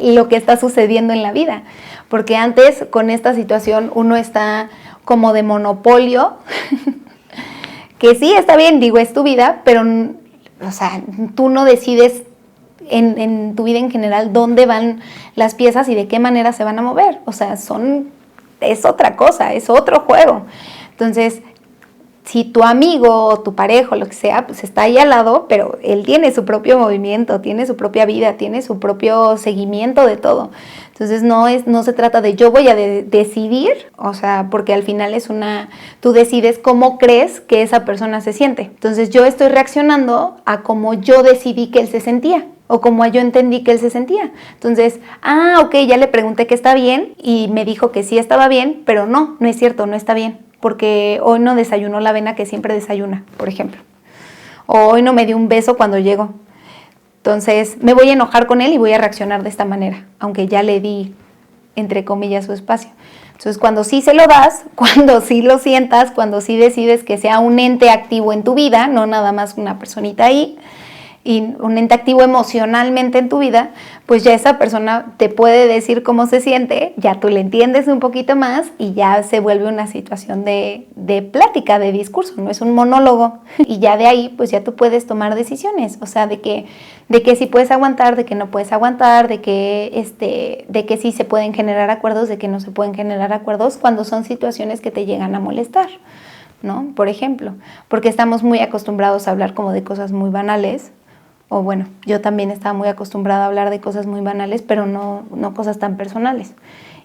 Speaker 2: lo que está sucediendo en la vida. Porque antes, con esta situación, uno está como de monopolio, que sí, está bien, digo, es tu vida, pero, o sea, tú no decides en tu vida en general dónde van las piezas y de qué manera se van a mover. O sea, es otra cosa, es otro juego. Entonces, si tu amigo o tu pareja o lo que sea, pues está ahí al lado, pero él tiene su propio movimiento, tiene su propia vida, tiene su propio seguimiento de todo. Entonces no se trata de yo voy a decidir, o sea, porque al final tú decides cómo crees que esa persona se siente. Entonces yo estoy reaccionando a cómo yo decidí que él se sentía, o como yo entendí que él se sentía. Entonces, ok, ya le pregunté que está bien y me dijo que sí estaba bien, pero no es cierto, no está bien, porque hoy no desayunó la avena que siempre desayuna, por ejemplo. o hoy no me dio un beso cuando llegó. Entonces me voy a enojar con él y voy a reaccionar de esta manera, aunque ya le di, entre comillas, su espacio. Entonces cuando sí se lo das, cuando sí lo sientas, cuando sí decides que sea un ente activo en tu vida, no nada más una personita ahí, y un ente activo emocionalmente en tu vida, pues ya esa persona te puede decir cómo se siente, ya tú le entiendes un poquito más y ya se vuelve una situación de plática, de discurso, no es un monólogo. Y ya de ahí, pues ya tú puedes tomar decisiones, o sea, de que sí puedes aguantar, de que no puedes aguantar, de que sí se pueden generar acuerdos, de que no se pueden generar acuerdos cuando son situaciones que te llegan a molestar, ¿no? Por ejemplo, porque estamos muy acostumbrados a hablar como de cosas muy banales. O bueno, yo también estaba muy acostumbrada a hablar de cosas muy banales, pero no cosas tan personales.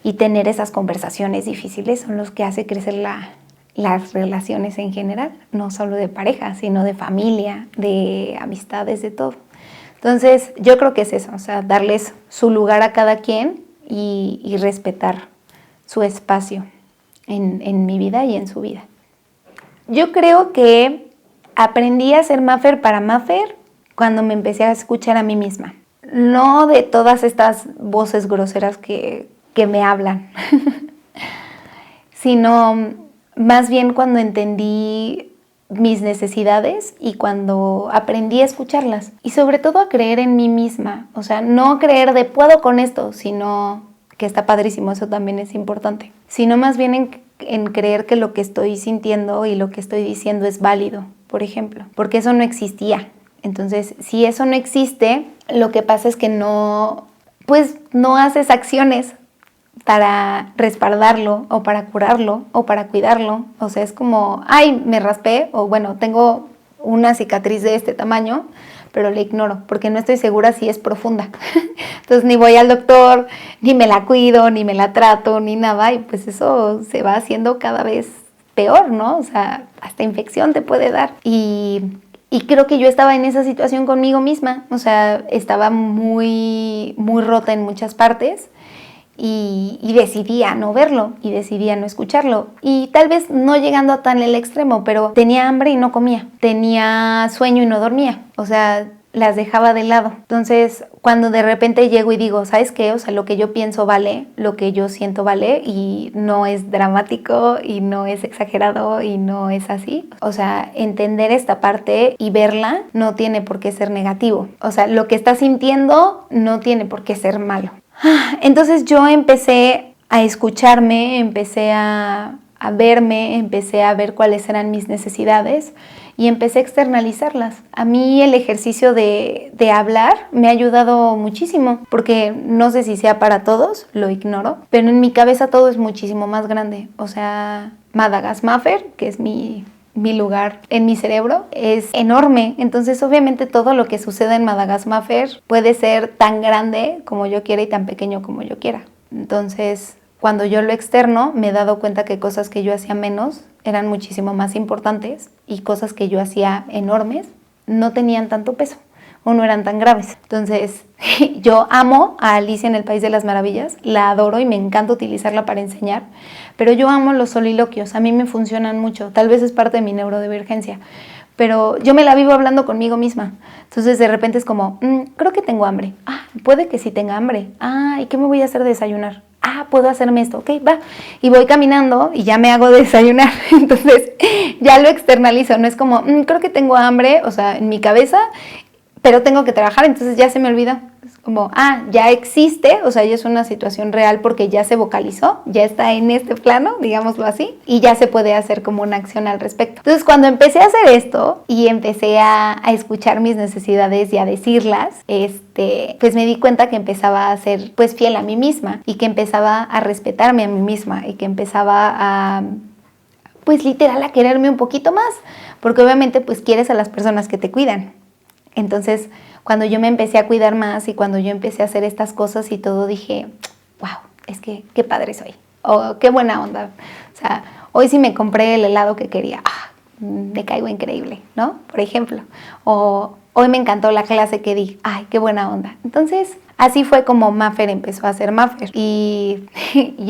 Speaker 2: Y tener esas conversaciones difíciles son los que hace crecer las relaciones en general, no solo de pareja, sino de familia, de amistades, de todo. Entonces, yo creo que es eso, o sea, darles su lugar a cada quien y respetar su espacio en mi vida y en su vida. Yo creo que aprendí a ser Maffer para Maffer cuando me empecé a escuchar a mí misma. No de todas estas voces groseras que me hablan, sino más bien cuando entendí mis necesidades y cuando aprendí a escucharlas. Y sobre todo a creer en mí misma. O sea, no creer de puedo con esto, sino que está padrísimo, eso también es importante. Sino más bien en creer que lo que estoy sintiendo y lo que estoy diciendo es válido, por ejemplo. Porque eso no existía. Entonces, si eso no existe, lo que pasa es que no haces acciones para respaldarlo o para curarlo o para cuidarlo. O sea, es como, ay, me raspé o bueno, tengo una cicatriz de este tamaño, pero la ignoro porque no estoy segura si es profunda. Entonces, ni voy al doctor, ni me la cuido, ni me la trato, ni nada. Y pues eso se va haciendo cada vez peor, ¿no? O sea, hasta infección te puede dar. Y creo que yo estaba en esa situación conmigo misma, o sea, estaba muy, muy rota en muchas partes y decidía no verlo y decidía no escucharlo. Y tal vez no llegando a tan el extremo, pero tenía hambre y no comía, tenía sueño y no dormía, o sea, las dejaba de lado. Entonces, cuando de repente llego y digo, ¿sabes qué? O sea, lo que yo pienso vale, lo que yo siento vale y no es dramático y no es exagerado y no es así. O sea, entender esta parte y verla no tiene por qué ser negativo. O sea, lo que estás sintiendo no tiene por qué ser malo. Entonces yo empecé a escucharme, empecé a verme, empecé a ver cuáles eran mis necesidades y empecé a externalizarlas. A mí el ejercicio de hablar me ha ayudado muchísimo, porque no sé si sea para todos, lo ignoro, pero en mi cabeza todo es muchísimo más grande. O sea, Madagasmaffer, que es mi lugar en mi cerebro, es enorme. Entonces, obviamente, todo lo que sucede en Madagasmaffer puede ser tan grande como yo quiera y tan pequeño como yo quiera. Entonces, cuando yo lo externo, me he dado cuenta que cosas que yo hacía menos eran muchísimo más importantes y cosas que yo hacía enormes no tenían tanto peso o no eran tan graves. Entonces, yo amo a Alicia en el País de las Maravillas, la adoro y me encanta utilizarla para enseñar, pero yo amo los soliloquios, a mí me funcionan mucho, tal vez es parte de mi neurodivergencia, pero yo me la vivo hablando conmigo misma. Entonces de repente es como, creo que tengo hambre. Puede que sí tenga hambre. ¿Y qué me voy a hacer de desayunar? Puedo hacerme esto, ok, va. Y voy caminando y ya me hago desayunar. Entonces ya lo externalizo, no es como, creo que tengo hambre, o sea, en mi cabeza, pero tengo que trabajar, entonces ya se me olvidó. Es como, ya existe, o sea, ya es una situación real porque ya se vocalizó, ya está en este plano, digámoslo así, y ya se puede hacer como una acción al respecto. Entonces, cuando empecé a hacer esto y empecé a escuchar mis necesidades y a decirlas, pues me di cuenta que empezaba a ser pues fiel a mí misma y que empezaba a respetarme a mí misma y que empezaba a, pues literal, a quererme un poquito más, porque obviamente pues quieres a las personas que te cuidan. Entonces, cuando yo me empecé a cuidar más y cuando yo empecé a hacer estas cosas y todo, dije, wow, es que qué padre soy, o qué buena onda. O sea, hoy sí me compré el helado que quería, me caigo increíble, ¿no? Por ejemplo. O hoy me encantó la clase que di, ay, qué buena onda. Entonces, así fue como Maffer empezó a ser Maffer y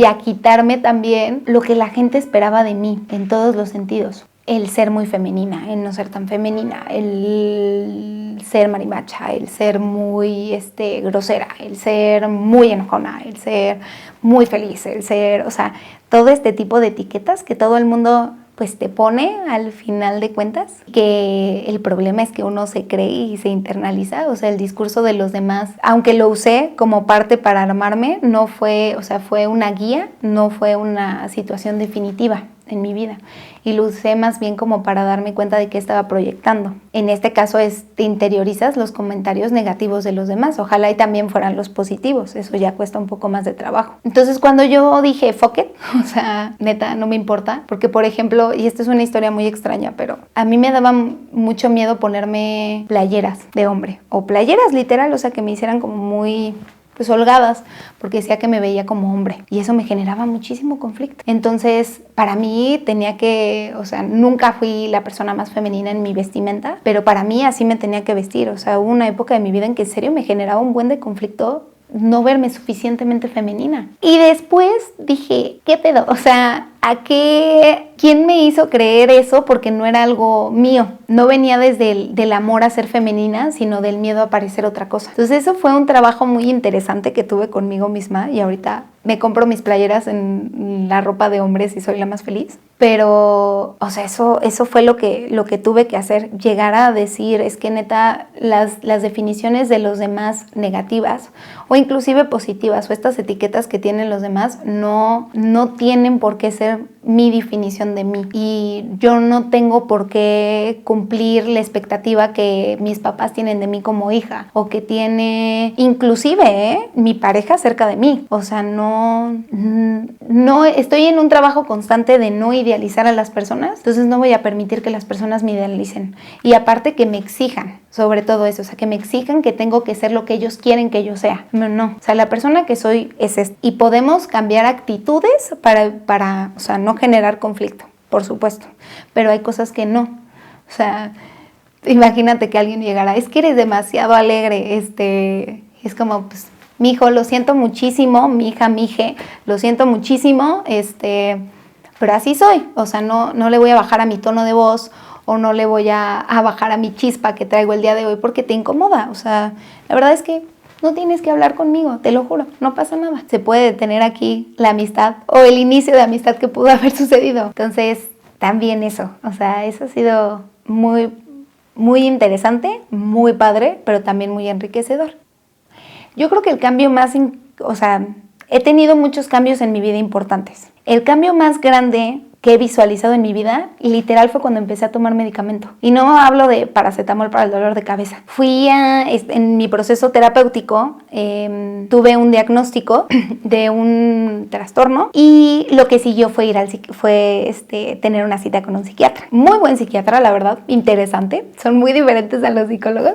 Speaker 2: a quitarme también lo que la gente esperaba de mí en todos los sentidos. el ser muy femenina, el no ser tan femenina, el ser marimacha, el ser muy grosera, el ser muy enojona, el ser muy feliz, el ser, o sea, todo este tipo de etiquetas que todo el mundo pues te pone al final de cuentas, que el problema es que uno se cree y se internaliza, o sea, el discurso de los demás, aunque lo usé como parte para armarme, no fue, o sea, fue una guía, no fue una situación definitiva en mi vida, y lo usé más bien como para darme cuenta de qué estaba proyectando. En este caso te interiorizas los comentarios negativos de los demás, ojalá y también fueran los positivos, eso ya cuesta un poco más de trabajo. Entonces cuando yo dije fuck it, o sea, neta, no me importa, porque por ejemplo, y esta es una historia muy extraña, pero a mí me daba mucho miedo ponerme playeras de hombre, o playeras literal, o sea, que me hicieran como muy pues holgadas, porque decía que me veía como hombre y eso me generaba muchísimo conflicto. Entonces, para mí tenía que, o sea, nunca fui la persona más femenina en mi vestimenta, pero para mí así me tenía que vestir. O sea, hubo una época de mi vida en que en serio me generaba un buen de conflicto no verme suficientemente femenina. Y después dije, ¿qué pedo? O sea, ¿quién me hizo creer eso? Porque no era algo mío. No venía desde del amor a ser femenina, sino del miedo a parecer otra cosa. Entonces eso fue un trabajo muy interesante que tuve conmigo misma y ahorita me compro mis playeras en la ropa de hombres y soy la más feliz. Pero, o sea, eso fue lo que tuve que hacer, llegar a decir, es que neta, las definiciones de los demás negativas o inclusive positivas o estas etiquetas que tienen los demás no tienen por qué ser mi definición de mí y yo no tengo por qué cumplir la expectativa que mis papás tienen de mí como hija o que tiene inclusive mi pareja cerca de mí. O sea, no estoy en un trabajo constante de no idealizar a las personas, entonces no voy a permitir que las personas me idealicen y aparte que me exijan sobre todo eso, o sea, que me exijan que tengo que ser lo que ellos quieren que yo sea. No, o sea, la persona que soy es esta. Y podemos cambiar actitudes para, o sea, no generar conflicto, por supuesto, pero hay cosas que no. O sea, imagínate que alguien llegara, es que eres demasiado alegre, es como, pues, mijo, lo siento muchísimo, mi hija, mije, lo siento muchísimo, pero así soy, o sea, no le voy a bajar a mi tono de voz o no le voy a bajar a mi chispa que traigo el día de hoy porque te incomoda. O sea, la verdad es que no tienes que hablar conmigo, te lo juro, no pasa nada. Se puede detener aquí la amistad o el inicio de amistad que pudo haber sucedido. Entonces, también eso, o sea, eso ha sido muy, muy interesante, muy padre, pero también muy enriquecedor. Yo creo que el cambio más, o sea, he tenido muchos cambios en mi vida importantes. El cambio más grande que he visualizado en mi vida, literal, fue cuando empecé a tomar medicamento. Y no hablo de paracetamol para el dolor de cabeza. En mi proceso terapéutico, tuve un diagnóstico de un trastorno y lo que siguió fue tener una cita con un psiquiatra. Muy buen psiquiatra, la verdad, interesante. Son muy diferentes a los psicólogos.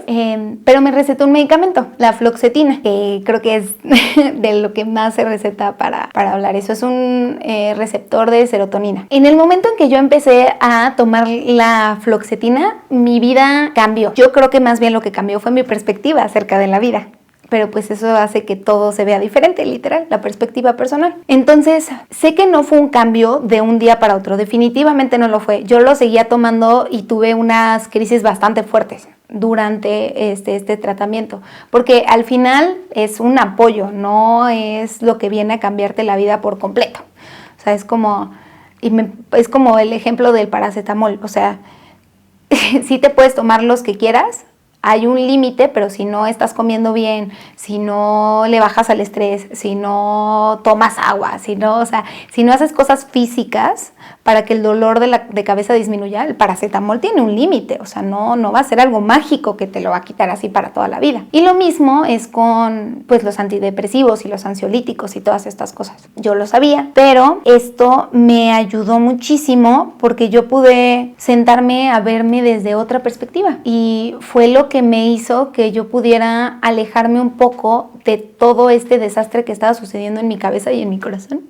Speaker 2: Pero me recetó un medicamento, la fluoxetina, que creo que es de lo que más se receta para hablar. Eso es un receptor de serotonina. En el momento en que yo empecé a tomar la fluoxetina, mi vida cambió. Yo creo que más bien lo que cambió fue mi perspectiva acerca de la vida. Pero pues eso hace que todo se vea diferente, literal, la perspectiva personal. Entonces, sé que no fue un cambio de un día para otro, definitivamente no lo fue. Yo lo seguía tomando y tuve unas crisis bastante fuertes durante este tratamiento, porque al final es un apoyo, no es lo que viene a cambiarte la vida por completo. O sea, es como el ejemplo del paracetamol, o sea, sí te puedes tomar los que quieras, hay un límite, pero si no estás comiendo bien, si no le bajas al estrés, si no tomas agua, si no haces cosas físicas para que el dolor de cabeza disminuya, el paracetamol tiene un límite, o sea, no va a ser algo mágico que te lo va a quitar así para toda la vida. Y lo mismo es con pues los antidepresivos y los ansiolíticos y todas estas cosas. Yo lo sabía, pero esto me ayudó muchísimo porque yo pude sentarme a verme desde otra perspectiva y fue lo que me hizo que yo pudiera alejarme un poco de todo este desastre que estaba sucediendo en mi cabeza y en mi corazón.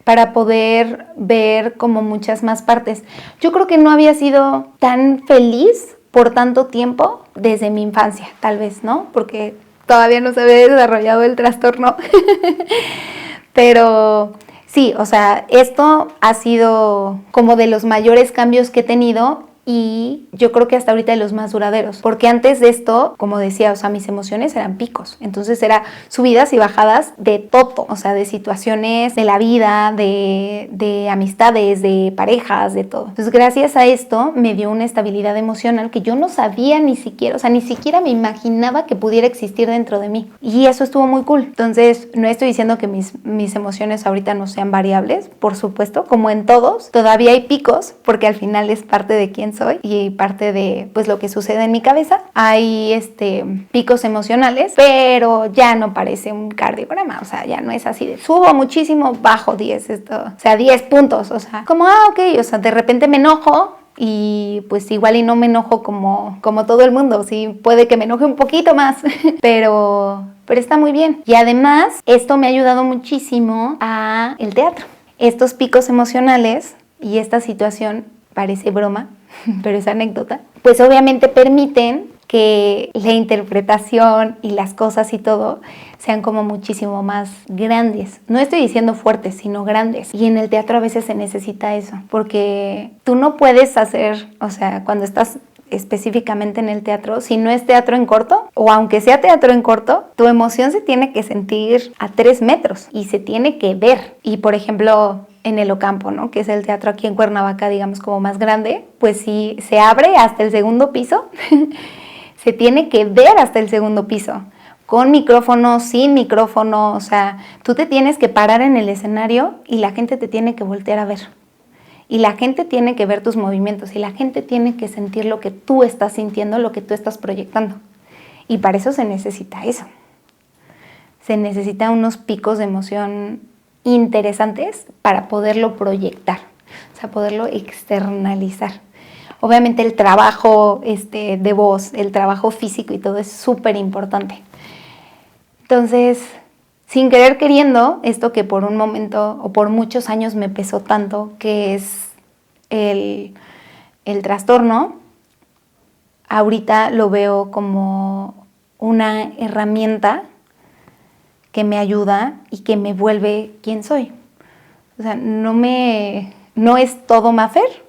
Speaker 2: Para poder ver como muchas más partes. Yo creo que no había sido tan feliz por tanto tiempo desde mi infancia, tal vez, ¿no? Porque todavía no se había desarrollado el trastorno. Pero Sí, o sea, esto ha sido como de los mayores cambios que he tenido y yo creo que hasta ahorita de los más duraderos, porque antes de esto, como decía, o sea, mis emociones eran picos, entonces era subidas y bajadas de todo, o sea, de situaciones de la vida, de amistades, de parejas, de todo. Entonces, gracias a esto me dio una estabilidad emocional que yo no sabía ni siquiera, o sea, ni siquiera me imaginaba que pudiera existir dentro de mí, y eso estuvo muy cool. Entonces, no estoy diciendo que mis emociones ahorita no sean variables, por supuesto, como en todos, todavía hay picos, porque al final es parte de quién soy y parte de pues lo que sucede en mi cabeza. Hay picos emocionales, pero ya no parece un cardiograma, o sea, ya no es así de subo muchísimo, bajo 10, o sea, 10 puntos, o sea, como ok, o sea, de repente me enojo y pues igual y no me enojo como todo el mundo, sí, puede que me enoje un poquito más, pero está muy bien. Y además, esto me ha ayudado muchísimo a el teatro. Estos picos emocionales y esta situación, parece broma, pero es anécdota, pues obviamente permiten que la interpretación y las cosas y todo sean como muchísimo más grandes. No estoy diciendo fuertes, sino grandes. Y en el teatro a veces se necesita eso, porque tú no puedes hacer, o sea, cuando estás específicamente en el teatro, si no es teatro en corto, o aunque sea teatro en corto, tu emoción se tiene que sentir a 3 metros y se tiene que ver. Y por ejemplo, en el Ocampo, ¿no? Que es el teatro aquí en Cuernavaca, digamos, como más grande, pues si se abre hasta el segundo piso, se tiene que ver hasta el segundo piso, con micrófono, sin micrófono, o sea, tú te tienes que parar en el escenario y la gente te tiene que voltear a ver. Y la gente tiene que ver tus movimientos y la gente tiene que sentir lo que tú estás sintiendo, lo que tú estás proyectando. Y para eso se necesita eso. Se necesita unos picos de emoción interesantes para poderlo proyectar, o sea, poderlo externalizar. Obviamente el trabajo de voz, el trabajo físico y todo es súper importante. Entonces, sin querer queriendo, esto que por un momento o por muchos años me pesó tanto, que es el trastorno, ahorita lo veo como una herramienta que me ayuda y que me vuelve quien soy. O sea, no es todo Mafer,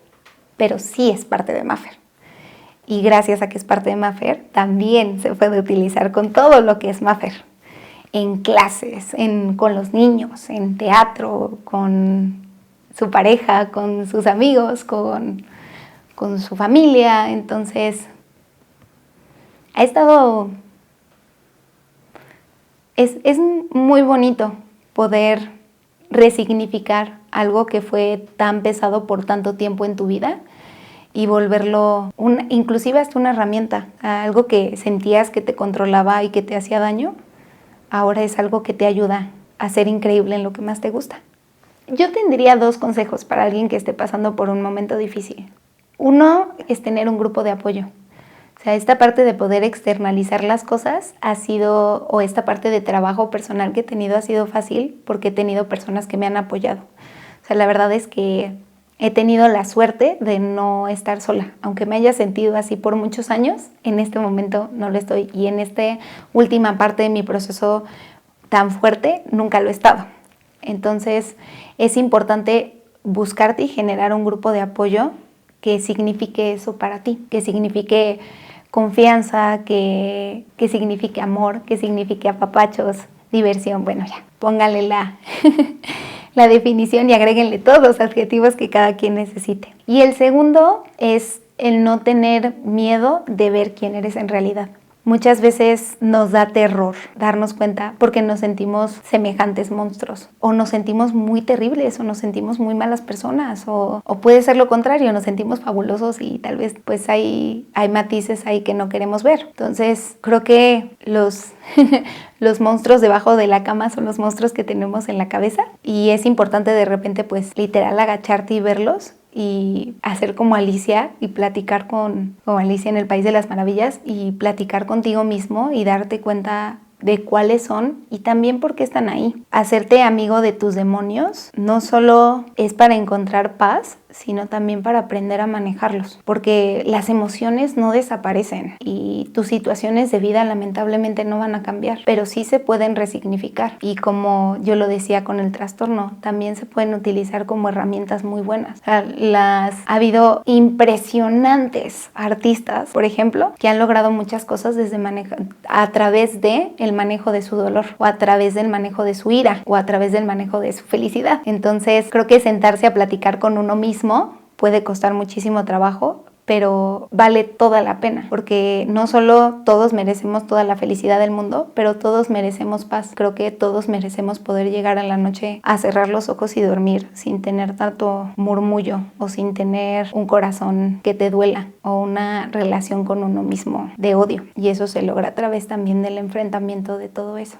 Speaker 2: pero sí es parte de Mafer. Y gracias a que es parte de Mafer, también se puede utilizar con todo lo que es Mafer. En clases, con los niños, en teatro, con su pareja, con sus amigos, con su familia. Entonces, ha estado... Es muy bonito poder resignificar algo que fue tan pesado por tanto tiempo en tu vida y volverlo, inclusive hasta una herramienta, algo que sentías que te controlaba y que te hacía daño, ahora es algo que te ayuda a ser increíble en lo que más te gusta. Yo tendría 2 consejos para alguien que esté pasando por un momento difícil. Uno es tener un grupo de apoyo. O sea, esta parte de poder externalizar las cosas ha sido, o esta parte de trabajo personal que he tenido ha sido fácil porque he tenido personas que me han apoyado. O sea, la verdad es que he tenido la suerte de no estar sola. Aunque me haya sentido así por muchos años, en este momento no lo estoy. Y en esta última parte de mi proceso tan fuerte, nunca lo he estado. Entonces, es importante buscarte y generar un grupo de apoyo que signifique eso para ti, que signifique confianza, que signifique amor, que signifique apapachos, diversión. Bueno, ya, póngale la definición y agréguenle todos los adjetivos que cada quien necesite. Y el segundo es el no tener miedo de ver quién eres en realidad. Muchas veces nos da terror darnos cuenta porque nos sentimos semejantes monstruos o nos sentimos muy terribles o nos sentimos muy malas personas o puede ser lo contrario, nos sentimos fabulosos y tal vez pues hay matices ahí que no queremos ver. Entonces creo que los monstruos debajo de la cama son los monstruos que tenemos en la cabeza y es importante de repente pues literal agacharte y verlos y hacer como Alicia y platicar como Alicia en el País de las Maravillas y platicar contigo mismo y darte cuenta de cuáles son y también por qué están ahí. Hacerte amigo de tus demonios no solo es para encontrar paz, sino también para aprender a manejarlos, porque las emociones no desaparecen y tus situaciones de vida lamentablemente no van a cambiar, pero sí se pueden resignificar, y como yo lo decía con el trastorno, también se pueden utilizar como herramientas muy buenas. O sea, ha habido impresionantes artistas, por ejemplo, que han logrado muchas cosas a través de el manejo de su dolor, o a través del manejo de su ira, o a través del manejo de su felicidad. Entonces creo que sentarse a platicar con uno mismo puede costar muchísimo trabajo, pero vale toda la pena, porque no solo todos merecemos toda la felicidad del mundo, pero todos merecemos paz. Creo que todos merecemos poder llegar a la noche a cerrar los ojos y dormir sin tener tanto murmullo, o sin tener un corazón que te duela, o una relación con uno mismo de odio. Y eso se logra a través también del enfrentamiento de todo eso.